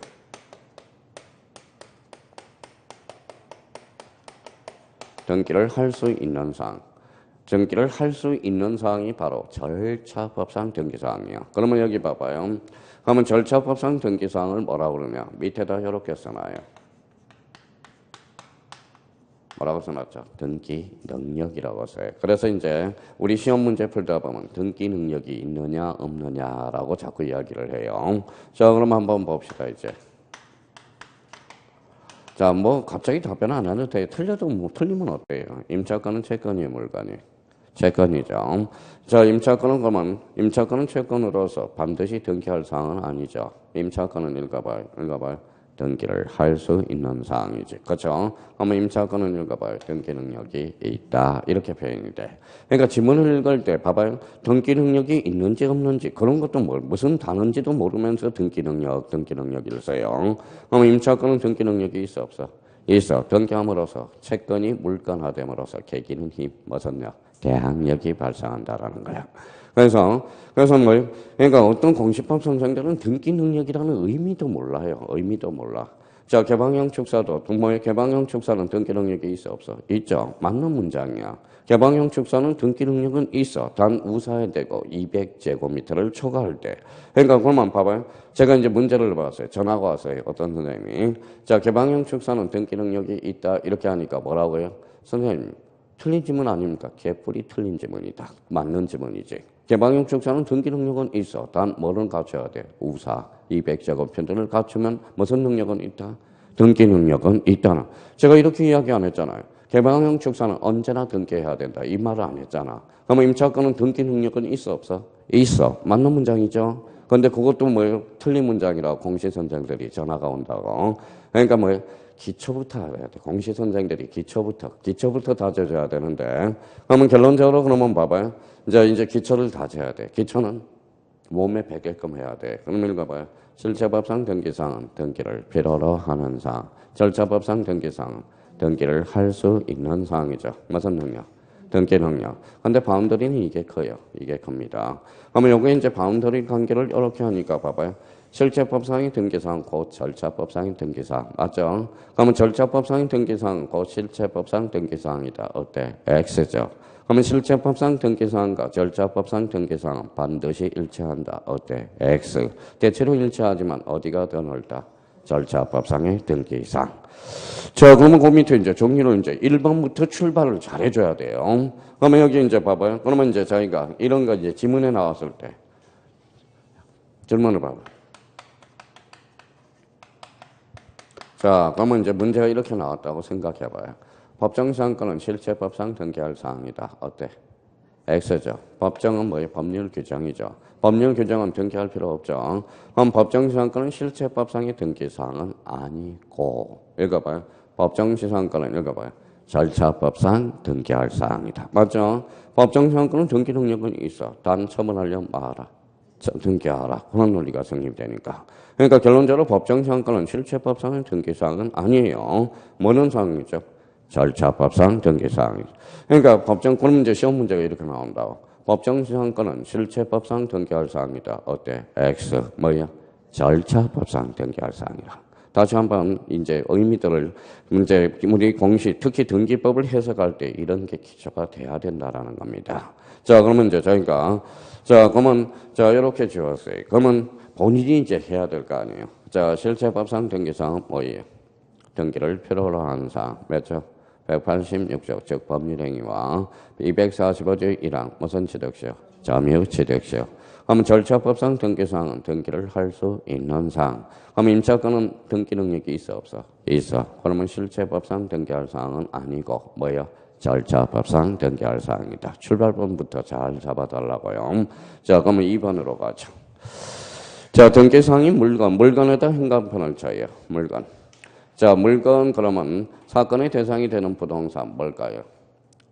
등기를 할 수 있는 사항. 등기를 할 수 있는 사항이 바로 절차법상 등기사항이에요. 그러면 여기 봐봐요. 그러면 절차법상 등기사항을 뭐라고 그러냐? 밑에다 이렇게 써놔요. 뭐라고 써놨죠? 등기 능력이라고 써요. 그래서 이제 우리 시험 문제 풀다 보면 등기 능력이 있느냐 없느냐라고 자꾸 이야기를 해요. 자, 그럼 한번 봅시다 이제. 자, 뭐 갑자기 답변 안 해도 돼요. 틀려도 뭐 틀리면 어때요? 임차권은 채권이에요, 물건이? 채권이죠. 자, 임차권은 그러면 임차권은 채권으로서 반드시 등기할 사항은 아니죠. 임차권은 읽어봐요. 등기를 할 수 있는 사항이지. 그렇죠? 그러면 임차권은 읽어봐요. 등기 능력이 있다. 이렇게 표현이 돼. 그러니까 지문을 읽을 때 봐봐요. 등기 능력이 있는지 없는지 그런 것도 무슨 단어인지도 모르면서 등기 능력을 써요. 그러면 임차권은 등기 능력이 있어 없어? 있어. 등기함으로써 채권이 물건화됨으로써 계기는 힘, 무슨 력? 대항력이 발생한다라는 거야. 그래서 뭐예요? 그러니까 어떤 공시법 선생들은 등기 능력이라는 의미도 몰라요. 의미도 몰라. 자, 개방형 축사도 뭐예요? 개방형 축사는 등기 능력이 있어 없어? 있죠. 맞는 문장이야. 개방형 축사는 등기 능력은 있어. 단 우사에 대고 200제곱미터를 초과할 때. 그러니까 그만 봐봐요. 제가 이제 문제를 봤어요. 전화가 왔어요. 어떤 선생님이. 자, 개방형 축사는 등기 능력이 있다. 이렇게 하니까 뭐라고요? 선생님. 틀린 지문 아닙니까? 개뿔이 틀린 지문이다. 맞는 지문이지. 개방형 축사는 등기 능력은 있어. 단 뭐를 갖춰야 돼? 우사 200제곱미터를 갖추면 무슨 능력은 있다? 등기 능력은 있다나. 제가 이렇게 이야기 안 했잖아요. 개방형 축사는 언제나 등기해야 된다. 이 말을 안 했잖아. 그러면 임차권은 등기 능력은 있어 없어? 있어. 맞는 문장이죠. 근데 그것도 뭐예요? 틀린 문장이라고 공시선생들이 전화가 온다고. 그러니까 뭐예요? 기초부터 알아야 돼. 공시선생들이 기초부터 다져줘야 되는데. 그러면 결론적으로 그러면 봐봐요. 이제 기초를 다져야 돼. 기초는 몸에 배게끔 해야 돼. 그럼 읽어봐요. 실체법상 등기사항은 등기를 필요로 하는 사항. 절차법상 등기사항은 등기를 할 수 있는 사항이죠. 무슨 능력? 등기 능력. 근데 바운더리는 이게 커요. 이게 큽니다. 그러면 요게 이제 바운더리 관계를 이렇게 하니까 봐봐요. 실체법상의 등기사항 곧 절차법상의 등기사항. 맞죠? 그러면 절차법상의 등기사항 곧 실체법상 등기사항이다. 어때? X죠. 그러면 실체법상 등기사항과 절차법상 등기사항은 반드시 일치한다. 어때? X. 대체로 일치하지만 어디가 더 넓다? 절차법상의 등기사항. 자, 그러면 그 밑에 이제 정리를 이제 1번부터 출발을 잘 해줘야 돼요. 그러면 여기 이제 봐봐요. 그러면 이제 저희가 이런 거 이제 지문에 나왔을 때 질문을 봐봐요. 자, 그러면 이제 문제가 이렇게 나왔다고 생각해봐요. 법정사항권은 실체법상 등기할 사항이다. 어때? X죠. 법정은 뭐예요? 법률 규정이죠. 법률 규정은 등기할 필요 없죠. 그럼 법정시상권은 실체법상의 등기사항은 아니고. 읽어봐요. 법정시상권은 읽어봐요. 절차법상 등기할 사항이다. 맞죠? 법정시상권은 등기 능력은 있어. 단 처분하려면 말아. 등기하라. 그런 논리가 성립되니까. 그러니까 결론적으로 법정시상권은 실체법상의 등기사항은 아니에요. 뭐는 사항이죠? 절차법상 등기사항이죠. 그러니까 그럼 이제 시험 문제가 이렇게 나온다고. 법정시상권은 실체법상 등기할 사항이다. 어때? X. 뭐야? 절차법상 등기할 사항이다. 다시 한번 이제 의미들을 문제 우리 공시 특히 등기법을 해석할 때 이런 게 기초가 돼야 된다라는 겁니다. 자, 그러면 이제 저희가 그러면 이렇게 지웠어요. 그러면 본인이 이제 해야 될 거 아니에요. 자, 실체법상 등기사항은 뭐예요? 등기를 필요로 하는 사항. 몇죠? 186조, 즉 법률행위와 245조 1항, 무슨 취득시효? 점유 취득시효. 그러면 절차법상 등기사항은 등기를 할 수 있는 사항. 그러면 임차권은 등기 능력이 있어 없어? 있어. 그러면 실체법상 등기할 사항은 아니고 뭐예요? 절차법상 등기할 사항이다. 출발본부터 잘 잡아달라고요. 자, 그러면 2번으로 가죠. 자, 등기사항이 물건에다 행간편을 쳐요. 물건. 자, 물건 그러면 사건의 대상이 되는 부동산 뭘까요?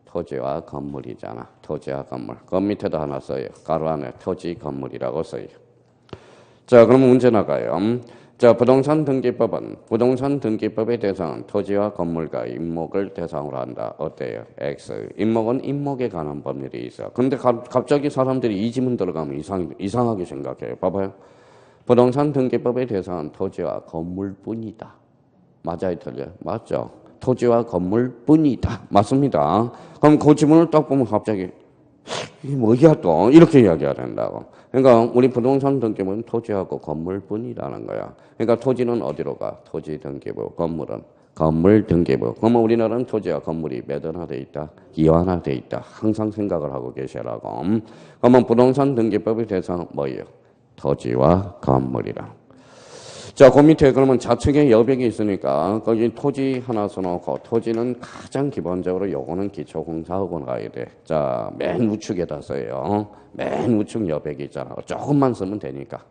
토지와 건물이잖아. 토지와 건물. 그 밑에도 하나 써요. 가로 안에 토지 건물이라고 써요. 자, 그러면 문제 나가요. 자, 부동산 등기법은 부동산 등기법의 대상은 토지와 건물과 임목을 대상으로 한다. 어때요? X. 임목은 임목에 관한 법률이 있어. 근데 갑자기 사람들이 이 지문 들어가면 이상하게 생각해요. 봐봐요. 부동산 등기법의 대상은 토지와 건물뿐이다. 맞아요, 틀려요? 맞죠? 토지와 건물뿐이다. 맞습니다. 그럼 그 지문을 딱 보면 갑자기 이게 뭐야 또 이렇게 이야기해야 된다고. 그러니까 우리 부동산 등기부는 토지하고 건물뿐이라는 거야. 그러니까 토지는 어디로 가? 토지 등기부. 건물은 건물 등기부. 그러면 우리나라는 토지와 건물이 몇 원화돼 있다? 이원화돼 있다. 항상 생각을 하고 계시라고. 그러면 부동산 등기법의 대상은 뭐예요? 토지와 건물이라. 자, 그 밑에 그러면 좌측에 여백이 있으니까 거기 토지 하나 써놓고 토지는 가장 기본적으로 요거는 기초공사하고 가야 돼. 자, 맨 우측에다 써요. 맨 우측 여백이 있잖아. 조금만 쓰면 되니까.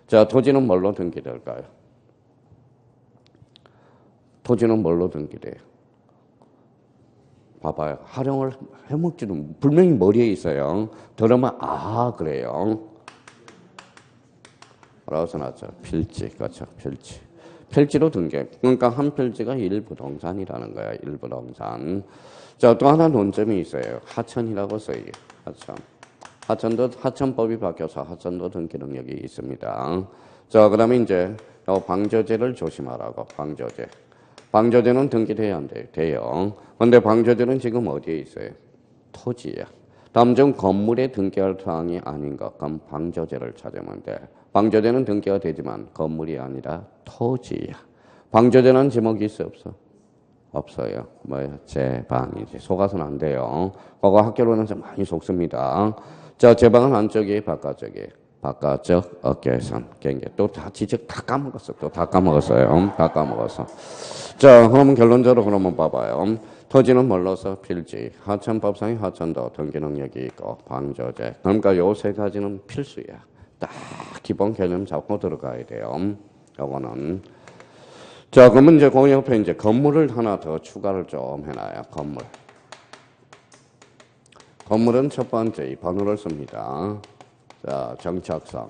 자, 토지는 뭘로 등기될까요? 토지는 뭘로 등기돼요? 봐봐요. 활용을 해먹지도 분명히 머리에 있어요. 들으면 아 그래요. 뭐라고 써놨죠? 필지, 그렇죠? 필지. 필지로 등기. 그러니까 한 필지가 1부동산이라는 거야. 1부동산. 자, 또 하나 논점이 있어요. 하천이라고 써요. 하천. 하천법이 바뀌어서 하천도 등기 능력이 있습니다. 자, 그다음에 이제 방조제를 조심하라고. 방조제. 방조제는 등기돼야 안 돼요? 돼요. 근데 방조제는 지금 어디에 있어요? 토지야. 다음 중 건물에 등기할 사항이 아닌 것. 그럼 방조제를 찾으면 돼. 방조제는 등기가 되지만 건물이 아니라 토지야. 방조제는 제목이 있어 없어? 없어요. 뭐야? 제방이지. 속아서는 안 돼요. 그거 학교로는 많이 속습니다. 자, 제방은 안쪽이 바깥쪽이. 바깥쪽 어깨선 경계. 또 다 지적 다 까먹었어. 또 다 까먹었어요. 다 까먹었어. 자, 그러면 결론적으로 그러면 봐봐요. 토지는 뭘로서 필지. 하천법상의 하천도 등기 능력이 있고 방조제. 그러니까 요 세 가지는 필수야. 딱 기본 개념 잡고 들어가야 돼요. 요거는. 자, 그러면 이제 그 옆에 이제 건물을 하나 더 추가를 좀 해놔요. 건물. 건물은 첫 번째 이 번호를 씁니다. 자, 정착성.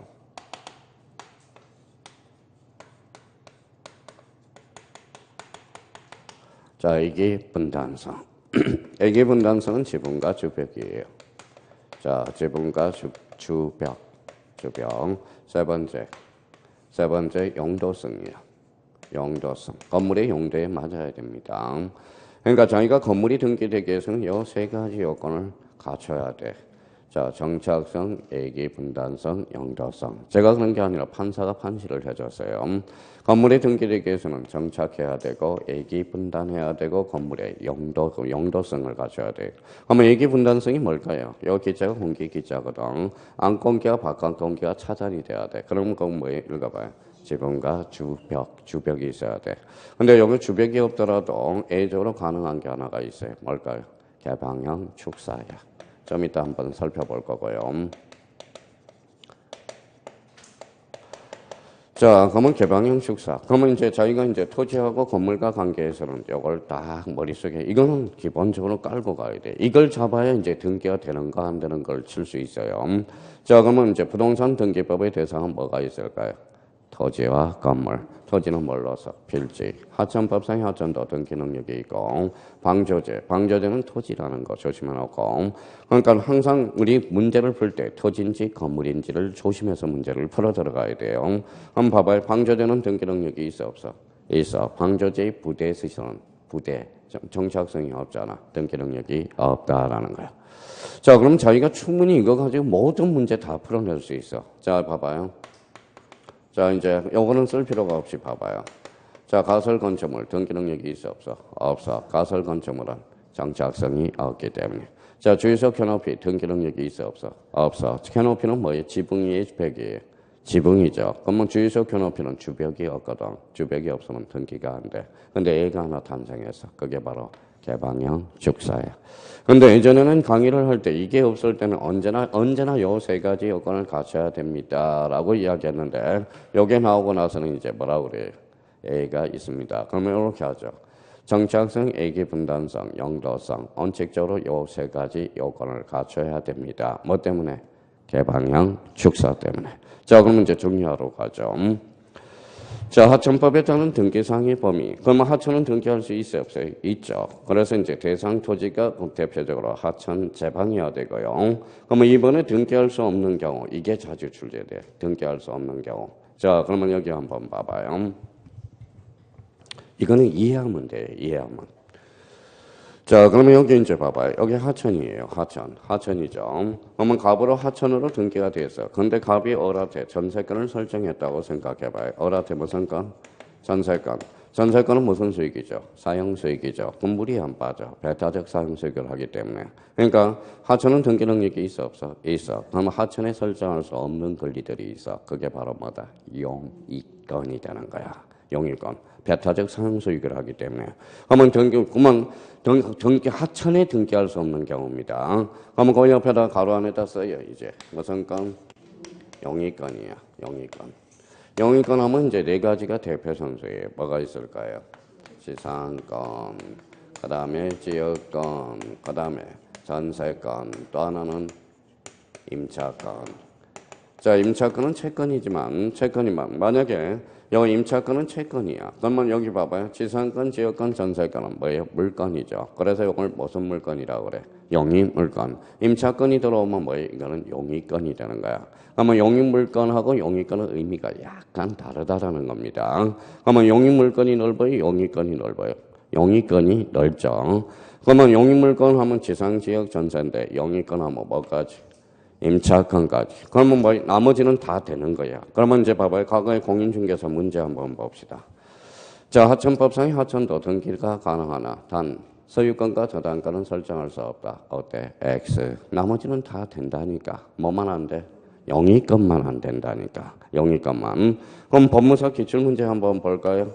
자, 이게 분단성. 이게 분단성은 지붕과 주벽이에요. 자, 지붕과 주벽. 세 번째 용도성이에요. 용도성. 건물의 용도에 맞아야 됩니다. 그러니까 자기가 건물이 등기되기 위해서는 이 세 가지 요건을 갖춰야 돼. 자, 정착성, 애기, 분단성, 용도성. 제가 그런 게 아니라 판사가 판시를 해줬어요. 건물이 등기되기 위해서는 정착해야 되고, 애기, 분단해야 되고, 건물의 용도성을 갖춰야 돼. 그러면 애기, 분단성이 뭘까요? 이 기자가 공기 기자거든. 안 공기와 바깥 공기가 차단이 돼야 돼. 그러면 그거 뭐예요? 읽어봐요. 지붕과 주벽이 있어야 돼. 근데 여기 주벽이 없더라도 A적으로 가능한 게 하나가 있어요. 뭘까요? 개방형 축사야. 좀 이따 한번 살펴볼 거고요. 자, 그러면 개방형 축사. 그러면 이제 저희가 이제 토지하고 건물과 관계에서는 이걸 딱 머릿속에 이거는 기본적으로 깔고 가야 돼. 이걸 잡아야 이제 등기가 되는가 안 되는 걸 칠 수 있어요. 자, 그러면 이제 부동산 등기법의 대상은 뭐가 있을까요? 토지와 건물. 토지는 뭘로서? 필지. 하천법상의 하천도 등기 능력이 있고, 방조제. 방조제는 토지라는 거 조심해놓고, 그러니까 항상 우리 문제를 풀 때 토지인지 건물인지를 조심해서 문제를 풀어 들어가야 돼요. 한번 봐봐요. 방조제는 등기 능력이 있어 없어? 있어. 방조제의 부대 시설은 부대. 정착성이 없잖아. 등기 능력이 없다라는 거야. 자, 그럼 저희가 충분히 이거 가지고 모든 문제 다 풀어낼 수 있어. 자, 봐봐요. 자, 이제 요거는 쓸 필요가 없이 봐봐요. 자, 가설 건축물 등기 능력이 있어 없어? 없어. 가설 건축물은 정착성이 없기 때문에. 자, 주유소 캐노피 등기 능력이 있어 없어? 없어. 캐노피는 뭐예요? 지붕이에요, 주벽이에요? 지붕이죠. 그러면 주유소 캐노피는 주벽이 없거든. 주벽이 없으면 등기가 안 돼. 근데 애가 하나 탄생했어. 그게 바로 개방형 축사야. 근데 예전에는 강의를 할 때 이게 없을 때는 언제나 요 세 가지 요건을 갖춰야 됩니다라고 이야기했는데 요게 나오고 나서는 이제 뭐라고 그래요? A가 있습니다. 그러면 이렇게 하죠. 정착성, 애기 분단성, 용도성, 원칙적으로 요 세 가지 요건을 갖춰야 됩니다. 뭐 때문에? 개방형 축사 때문에. 자, 그러면 이제 정리하러 가죠. 자, 하천법에 따른 등기상의 범위. 그러면 하천은 등기할 수 있어요, 없어요? 있죠. 그래서 이제 대상 토지가 대표적으로 하천 제방이어야 되고요. 그러면 이번에 등기할 수 없는 경우, 이게 자주 출제돼요. 등기할 수 없는 경우. 자, 그러면 여기 한번 봐봐요. 이거는 이해하면 돼요, 이해하면. 자, 그러면 여기 이제 봐봐요. 여기 하천이에요. 하천이죠. 그러면 갑으로 하천으로 등기가 돼서 근데 갑이 을한테 전세권을 설정했다고 생각해봐요. 을한테 무슨 건? 전세권. 전세권은 무슨 수익이죠? 사용수익이죠. 그럼 물이 안 빠져. 배타적 사용수익을 하기 때문에. 그러니까 하천은 등기 능력이 있어 없어? 있어. 그러면 하천에 설정할 수 없는 권리들이 있어. 그게 바로 뭐다? 용익권이 되는 거야. 용익권. 배타적 사용수익을 하기 때문에. 그러면 등기 하천에 등기할 수 없는 경우입니다. 그러면 그 옆에다 가로 안에다 써요. 이제 무슨 건? 용익권이야. 용익권. 용익권 하면 이제 네 가지가 대표 선수예요. 뭐가 있을까요? 지상권, 그 다음에 지역권, 그 다음에 전세권, 또 하나는 임차권. 자, 임차권은 채권이지만 만약에 여기 임차권은 채권이야. 그러면 여기 봐봐요. 지상권, 지역권, 전세권은 뭐예요? 물건이죠. 그래서 이걸 무슨 물건이라고 그래? 용익물건. 임차권이 들어오면 뭐예요? 이거는 용익권이 되는 거야. 그러면 용익물건하고 용익권은 의미가 약간 다르다라는 겁니다. 그러면 용익물건이 넓어요? 용익권이 넓어요? 용익권이 넓죠. 그러면 용익물건 하면 지상, 지역, 전세인데 용익권 하면 뭐까지? 임차권까지. 그러면 뭐 나머지는 다 되는 거야. 그러면 이제 봐봐요. 과거의 공인중개사 문제 한번 봅시다. 자, 하천법상의 하천도 등기가 가능하나 단 소유권과 저당권은 설정할 수 없다. 어때? X. 나머지는 다 된다니까. 뭐만 안 돼? 용익권만 안 된다니까. 용익권만. 그럼 법무사 기출문제 한번 볼까요?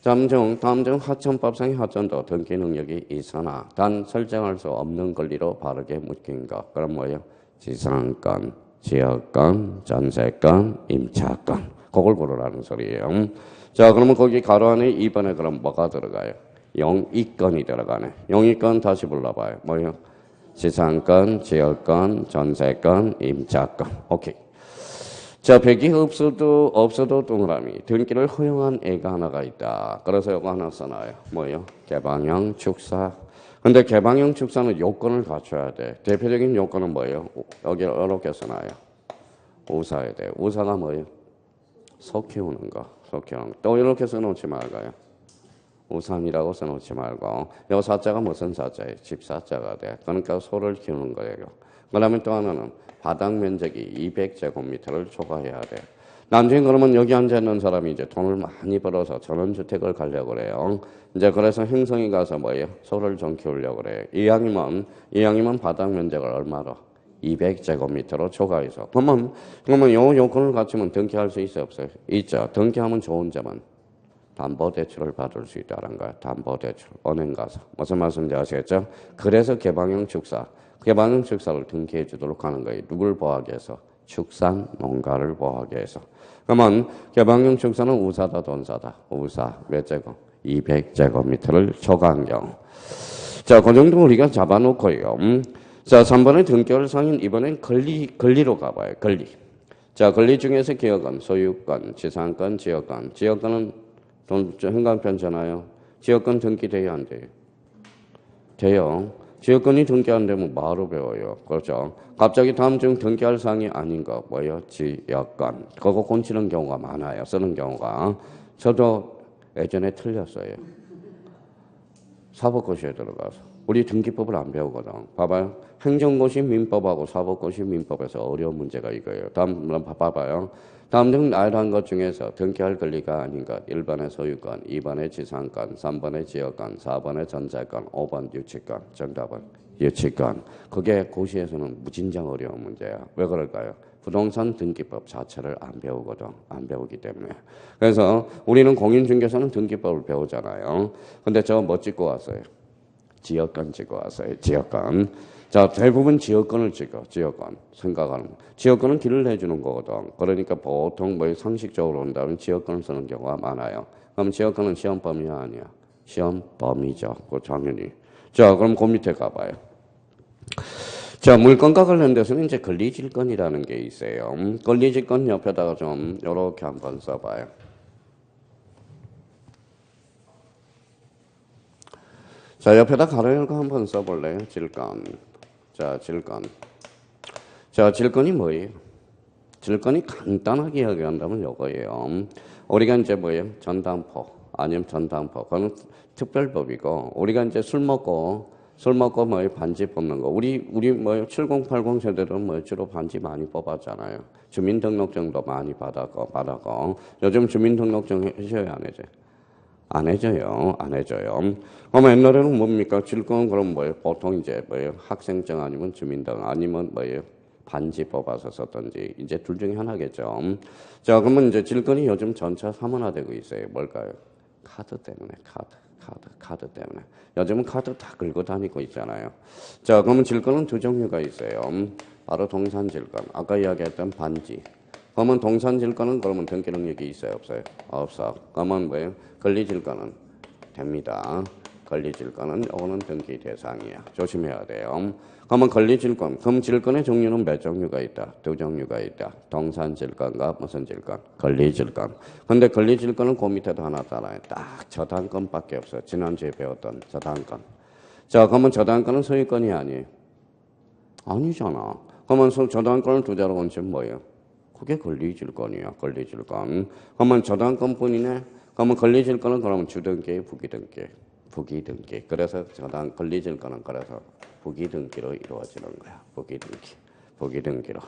다음 중 하천법상의 하천도 등기 능력이 있으나 단 설정할 수 없는 권리로 바르게 묶인 것. 그럼 뭐예요? 지상권, 지역권, 전세권, 임차권. 그걸 고르라는 소리예요. 자, 그러면 거기 가로 안에 2번에 그럼 뭐가 들어가요? 용익권이 들어가네. 용익권 다시 불러봐요. 뭐예요? 지상권, 지역권, 전세권, 임차권. 오케이. 자, 백이 없어도 동그라미. 등기를 허용한 애가 하나가 있다. 그래서 이거 하나 써놔요. 뭐예요? 개방형 축사. 근데 개방형 축사는 요건을 갖춰야 돼. 대표적인 요건은 뭐예요? 여기 이렇게 써놔요. 우사야 돼. 우사가 뭐예요? 소 키우는 거. 또 이렇게 써놓지 말고요. 우산이라고 써놓지 말고. 요 사자가 무슨 사자예요? 집사자가 돼. 그러니까 소를 키우는 거예요. 그 다음에 또 하나는 바닥 면적이 200제곱미터를 초과해야 돼. 나중에 그러면 여기 앉아있는 사람이 이제 돈을 많이 벌어서 전원주택을 가려고 그래요. 이제 그래서 행성이 가서 뭐예요? 소를 좀 키우려고 그래요. 이왕이면 바닥 면적을 얼마로? 200제곱미터로 초과해서. 그러면 요 요건을 갖추면 등기할 수 있어요? 없어요? 있죠. 등기하면 좋은 점은 담보대출을 받을 수 있다는 거야. 담보대출. 은행 가서. 무슨 말씀인지 아시겠죠? 그래서 개방형 축사를 등기해 주도록 하는 거예요. 누굴 보호하기 위해서? 축산 농가를 보호하기 위해서. 그러면 개방형 축사는 우사다 돈사다. 우사 몇 제곱? 200제곱미터를 초과한 경우. 자, 그 정도 우리가 잡아놓고요. 자, 3번의 등기할 상인 이번엔 권리로 가봐요. 권리. 자, 권리 중에서 기업권, 소유권, 지상권, 지역권. 지역권은 행간편잖아요. 지역권 등기돼야 안 돼요? 돼요. 지역권이 등기 안 되면 뭐하러 배워요? 그렇죠. 갑자기 다음 중 등기할 사항이 아닌 거 뭐예요? 지역권. 그거 곤치는 경우가 많아요. 쓰는 경우가. 저도 예전에 틀렸어요. 사법고시에 들어가서. 우리 등기법을 안 배우거든. 봐봐요. 행정고시 민법하고 사법고시 민법에서 어려운 문제가 이거예요. 다음 봐봐요. 다음 중 나열한 것 중에서 등기할 권리가 아닌 것. 1번의 소유권, 2번의 지상권, 3번의 지역권, 4번의 전세권, 5번 유치권. 정답은 유치권. 그게 고시에서는 무진장 어려운 문제야. 왜 그럴까요? 부동산 등기법 자체를 안 배우거든. 안 배우기 때문에. 그래서 우리는 공인중개사는 등기법을 배우잖아요. 근데 저 뭐 찍고 왔어요? 지역권 찍고 왔어요. 지역권. 자, 대부분 지역권을 찍어. 지역권. 생각하는 거. 지역권은 길을 내주는 거거든. 그러니까 보통 뭐 상식적으로 온다면 지역권을 쓰는 경우가 많아요. 그럼 지역권은 시험 범위야 아니야? 시험 범위죠. 그 당연히. 자, 그럼 그 밑에 가봐요. 자, 물건과 관련돼서는 이제 권리질권이라는 게 있어요. 권리질권 옆에다가 좀 요렇게 한번 써봐요. 자, 옆에다 가로 열고 한번 써볼래요? 질건. 자, 질건. 자, 질건이 뭐예요? 질건이 간단하게 이야기한다면 이거예요. 우리가 이제 뭐예요? 전당포 아니면 전당포. 그건 특별법이고, 우리가 이제 술 먹고 뭐예요? 반지 뽑는 거. 우리 뭐예요? 7080 세대들은 뭐 주로 반지 많이 뽑았잖아요. 주민등록증도 많이 받았고. 요즘 주민등록증 해줘요, 안 해줘요? 안 해줘요. 안 해줘요. 그럼 옛날에는 뭡니까? 질건 그럼 뭐예요? 보통 이제 뭐예요? 학생증 아니면 주민등 아니면 뭐예요? 반지 뽑아서 썼던지 이제 둘 중에 하나겠죠. 자, 그러면 이제 질건이 요즘 전차 사문화되고 있어요. 뭘까요? 카드 때문에, 카드 때문에. 요즘은 카드 다 긁고 다니고 있잖아요. 자, 그러면 질건은 두 종류가 있어요. 바로 동산 질건. 아까 이야기했던 반지. 그러면 동산 질건은 그러면 등기 능력이 있어요, 없어요? 없어. 그러면 뭐예요? 권리 질건은 됩니다. 권리 질건은 이거는 등기 대상이야. 조심해야 돼요. 그러면 권리 질건. 그럼 질건의 종류는 몇 종류가 있다? 두 종류가 있다. 동산 질건과 무슨 질건? 권리 질건. 근데 권리 질건은 그 밑에도 하나 따라요. 딱 저당권밖에 없어요. 지난주에 배웠던 저당권. 자, 그러면 저당권은 소유권이 아니에요. 아니잖아. 그러면 저당권을 투자로 원칙은 뭐예요? 그게 권리질권이야, 권리질권. 그러면 저당권뿐이네. 그러면 권리질권은 그러면 주등기, 부기등기. 그래서 권리질권은 그래서 부기등기로 이루어지는 거야. 부기등기로.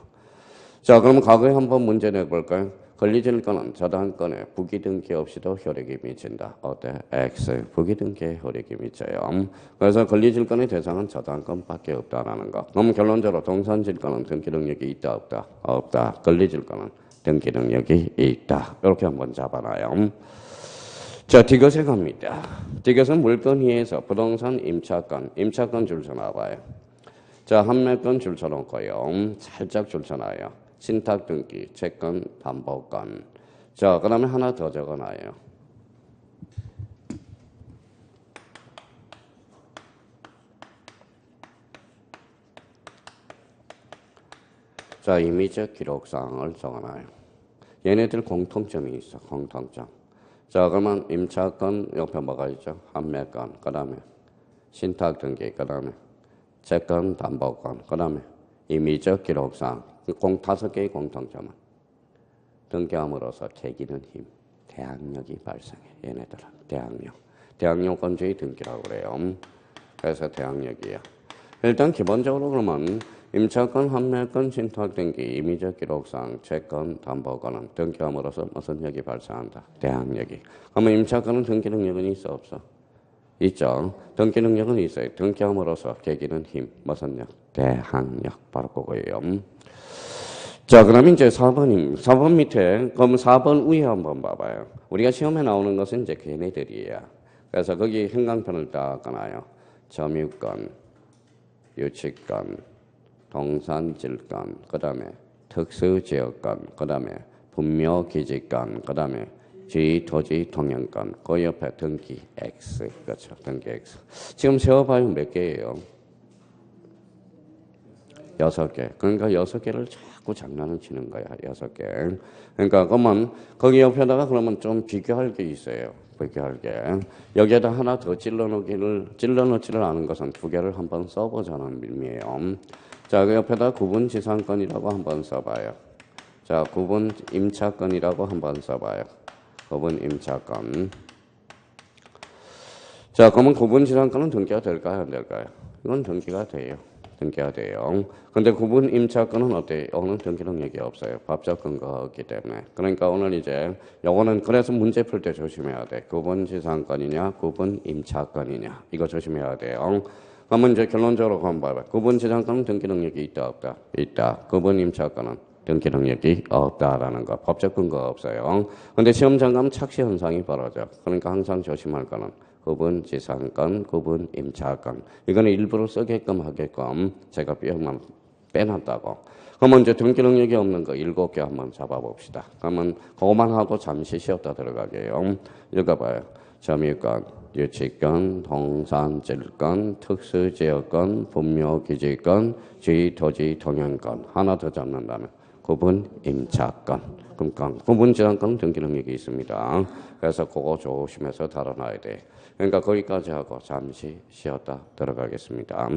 자, 그러면 과거에 한번 문제 내볼까요? 권리질권은 저당권에 부기등기 없이도 효력이 미친다. 어때? X. 부기등기에 효력이 미쳐요. 그래서 권리질권의 대상은 저당권밖에 없다라는 거. 그럼 결론적으로 동산질권은 등기 능력이 있다, 없다? 없다. 권리질권은 등기 능력이 있다. 이렇게 한번 잡아놔요. 자, 디귿에 갑니다. 디귿은 물건 위에서 부동산 임차권 줄 서놔봐요. 자, 판매권 줄 서놓고요. 살짝 줄 서놔요. 신탁 등기, 채권, 담보권. 자, 그 다음에 하나 더 적어놔요. 자, 임의적 기록사항을 적어놔요. 얘네들 공통점이 있어, 공통점. 자, 그러면 임차권 옆에 뭐가 있죠? 판매권, 그 다음에 신탁 등기, 그 다음에 채권, 담보권, 그 다음에 임의적 기록사항. 5개의 공통점은 등기함으로써 계기는 힘, 대항력이 발생해. 얘네들은 대항력권주의 등기라고 그래요. 그래서 대항력이야. 일단 기본적으로 그러면 임차권, 판매권, 신탁 등기, 임의적 기록상, 채권, 담보권은 등기함으로써 무슨 력이 발생한다? 대항력이. 그러면 임차권은 등기 능력은 있어, 없어? 있죠. 등기 능력은 있어요. 등기함으로써 계기는 힘, 무슨 력? 대항력. 바로 그거예요. 자, 그럼 이제 4번 밑에, 그럼 4번 위에 한번 봐봐요. 우리가 시험에 나오는 것은 이제 걔네들이에요. 그래서 거기 행강편을 딱 꺼놔요. 점유권, 유치권, 동산질권, 그 다음에 특수지역권, 그 다음에 분묘기지권, 그 다음에 지토지 통영권, 그 옆에 등기 X, 그렇죠. 등기 X. 지금 세어봐요. 몇 개예요? 6개. 그러니까 6개를 자꾸 장난을 치는 거야. 6개. 그러니까 그러면 거기 옆에다가 그러면 좀 비교할 게 있어요. 비교할 게. 여기에다 하나 더 찔러넣지를 않은 것은 2개를 한번 써보자는 의미예요. 자, 그 옆에다 구분지상권이라고 한번 써봐요. 자, 구분 임차권이라고 한번 써봐요. 구분 임차권. 자, 그러면 구분지상권은 등기가 될까요? 안 될까요? 이건 등기가 돼요. 등기가 돼요. 근데 구분 임차권은 어때요? 오늘 등기 능력이 없어요. 법적 근거가 없기 때문에. 그러니까 오늘 이제 요거는 그래서 문제 풀 때 조심해야 돼. 구분 지상권이냐, 구분 임차권이냐. 이거 조심해야 돼요. 그러면 이제 결론적으로 한번 봐봐. 구분 지상권은 등기 능력이 있다, 없다? 있다. 구분 임차권은 등기 능력이 없다라는 거. 법적 근거가 없어요. 근데 시험장 가면 착시 현상이 벌어져. 그러니까 항상 조심할 거는 구분 지상권, 구분 임차권. 이거는 일부러 쓰게끔 하게끔 제가 빼놨다고. 그러면 이제 등기 능력이 없는 거 7개 한번 잡아봅시다. 그러면 그거만 하고 잠시 쉬었다 들어가게요. 읽어봐요. 점유권, 유치권, 동산질권, 특수지역권, 분묘기지권, 지토지 통영권. 하나 더 잡는다면 구분 임차권. 그러니까 구분 저당권은 등기 능력이 있습니다. 그래서 그거 조심해서 다뤄놔야 돼. 그러니까 거기까지 하고 잠시 쉬었다 들어가겠습니다.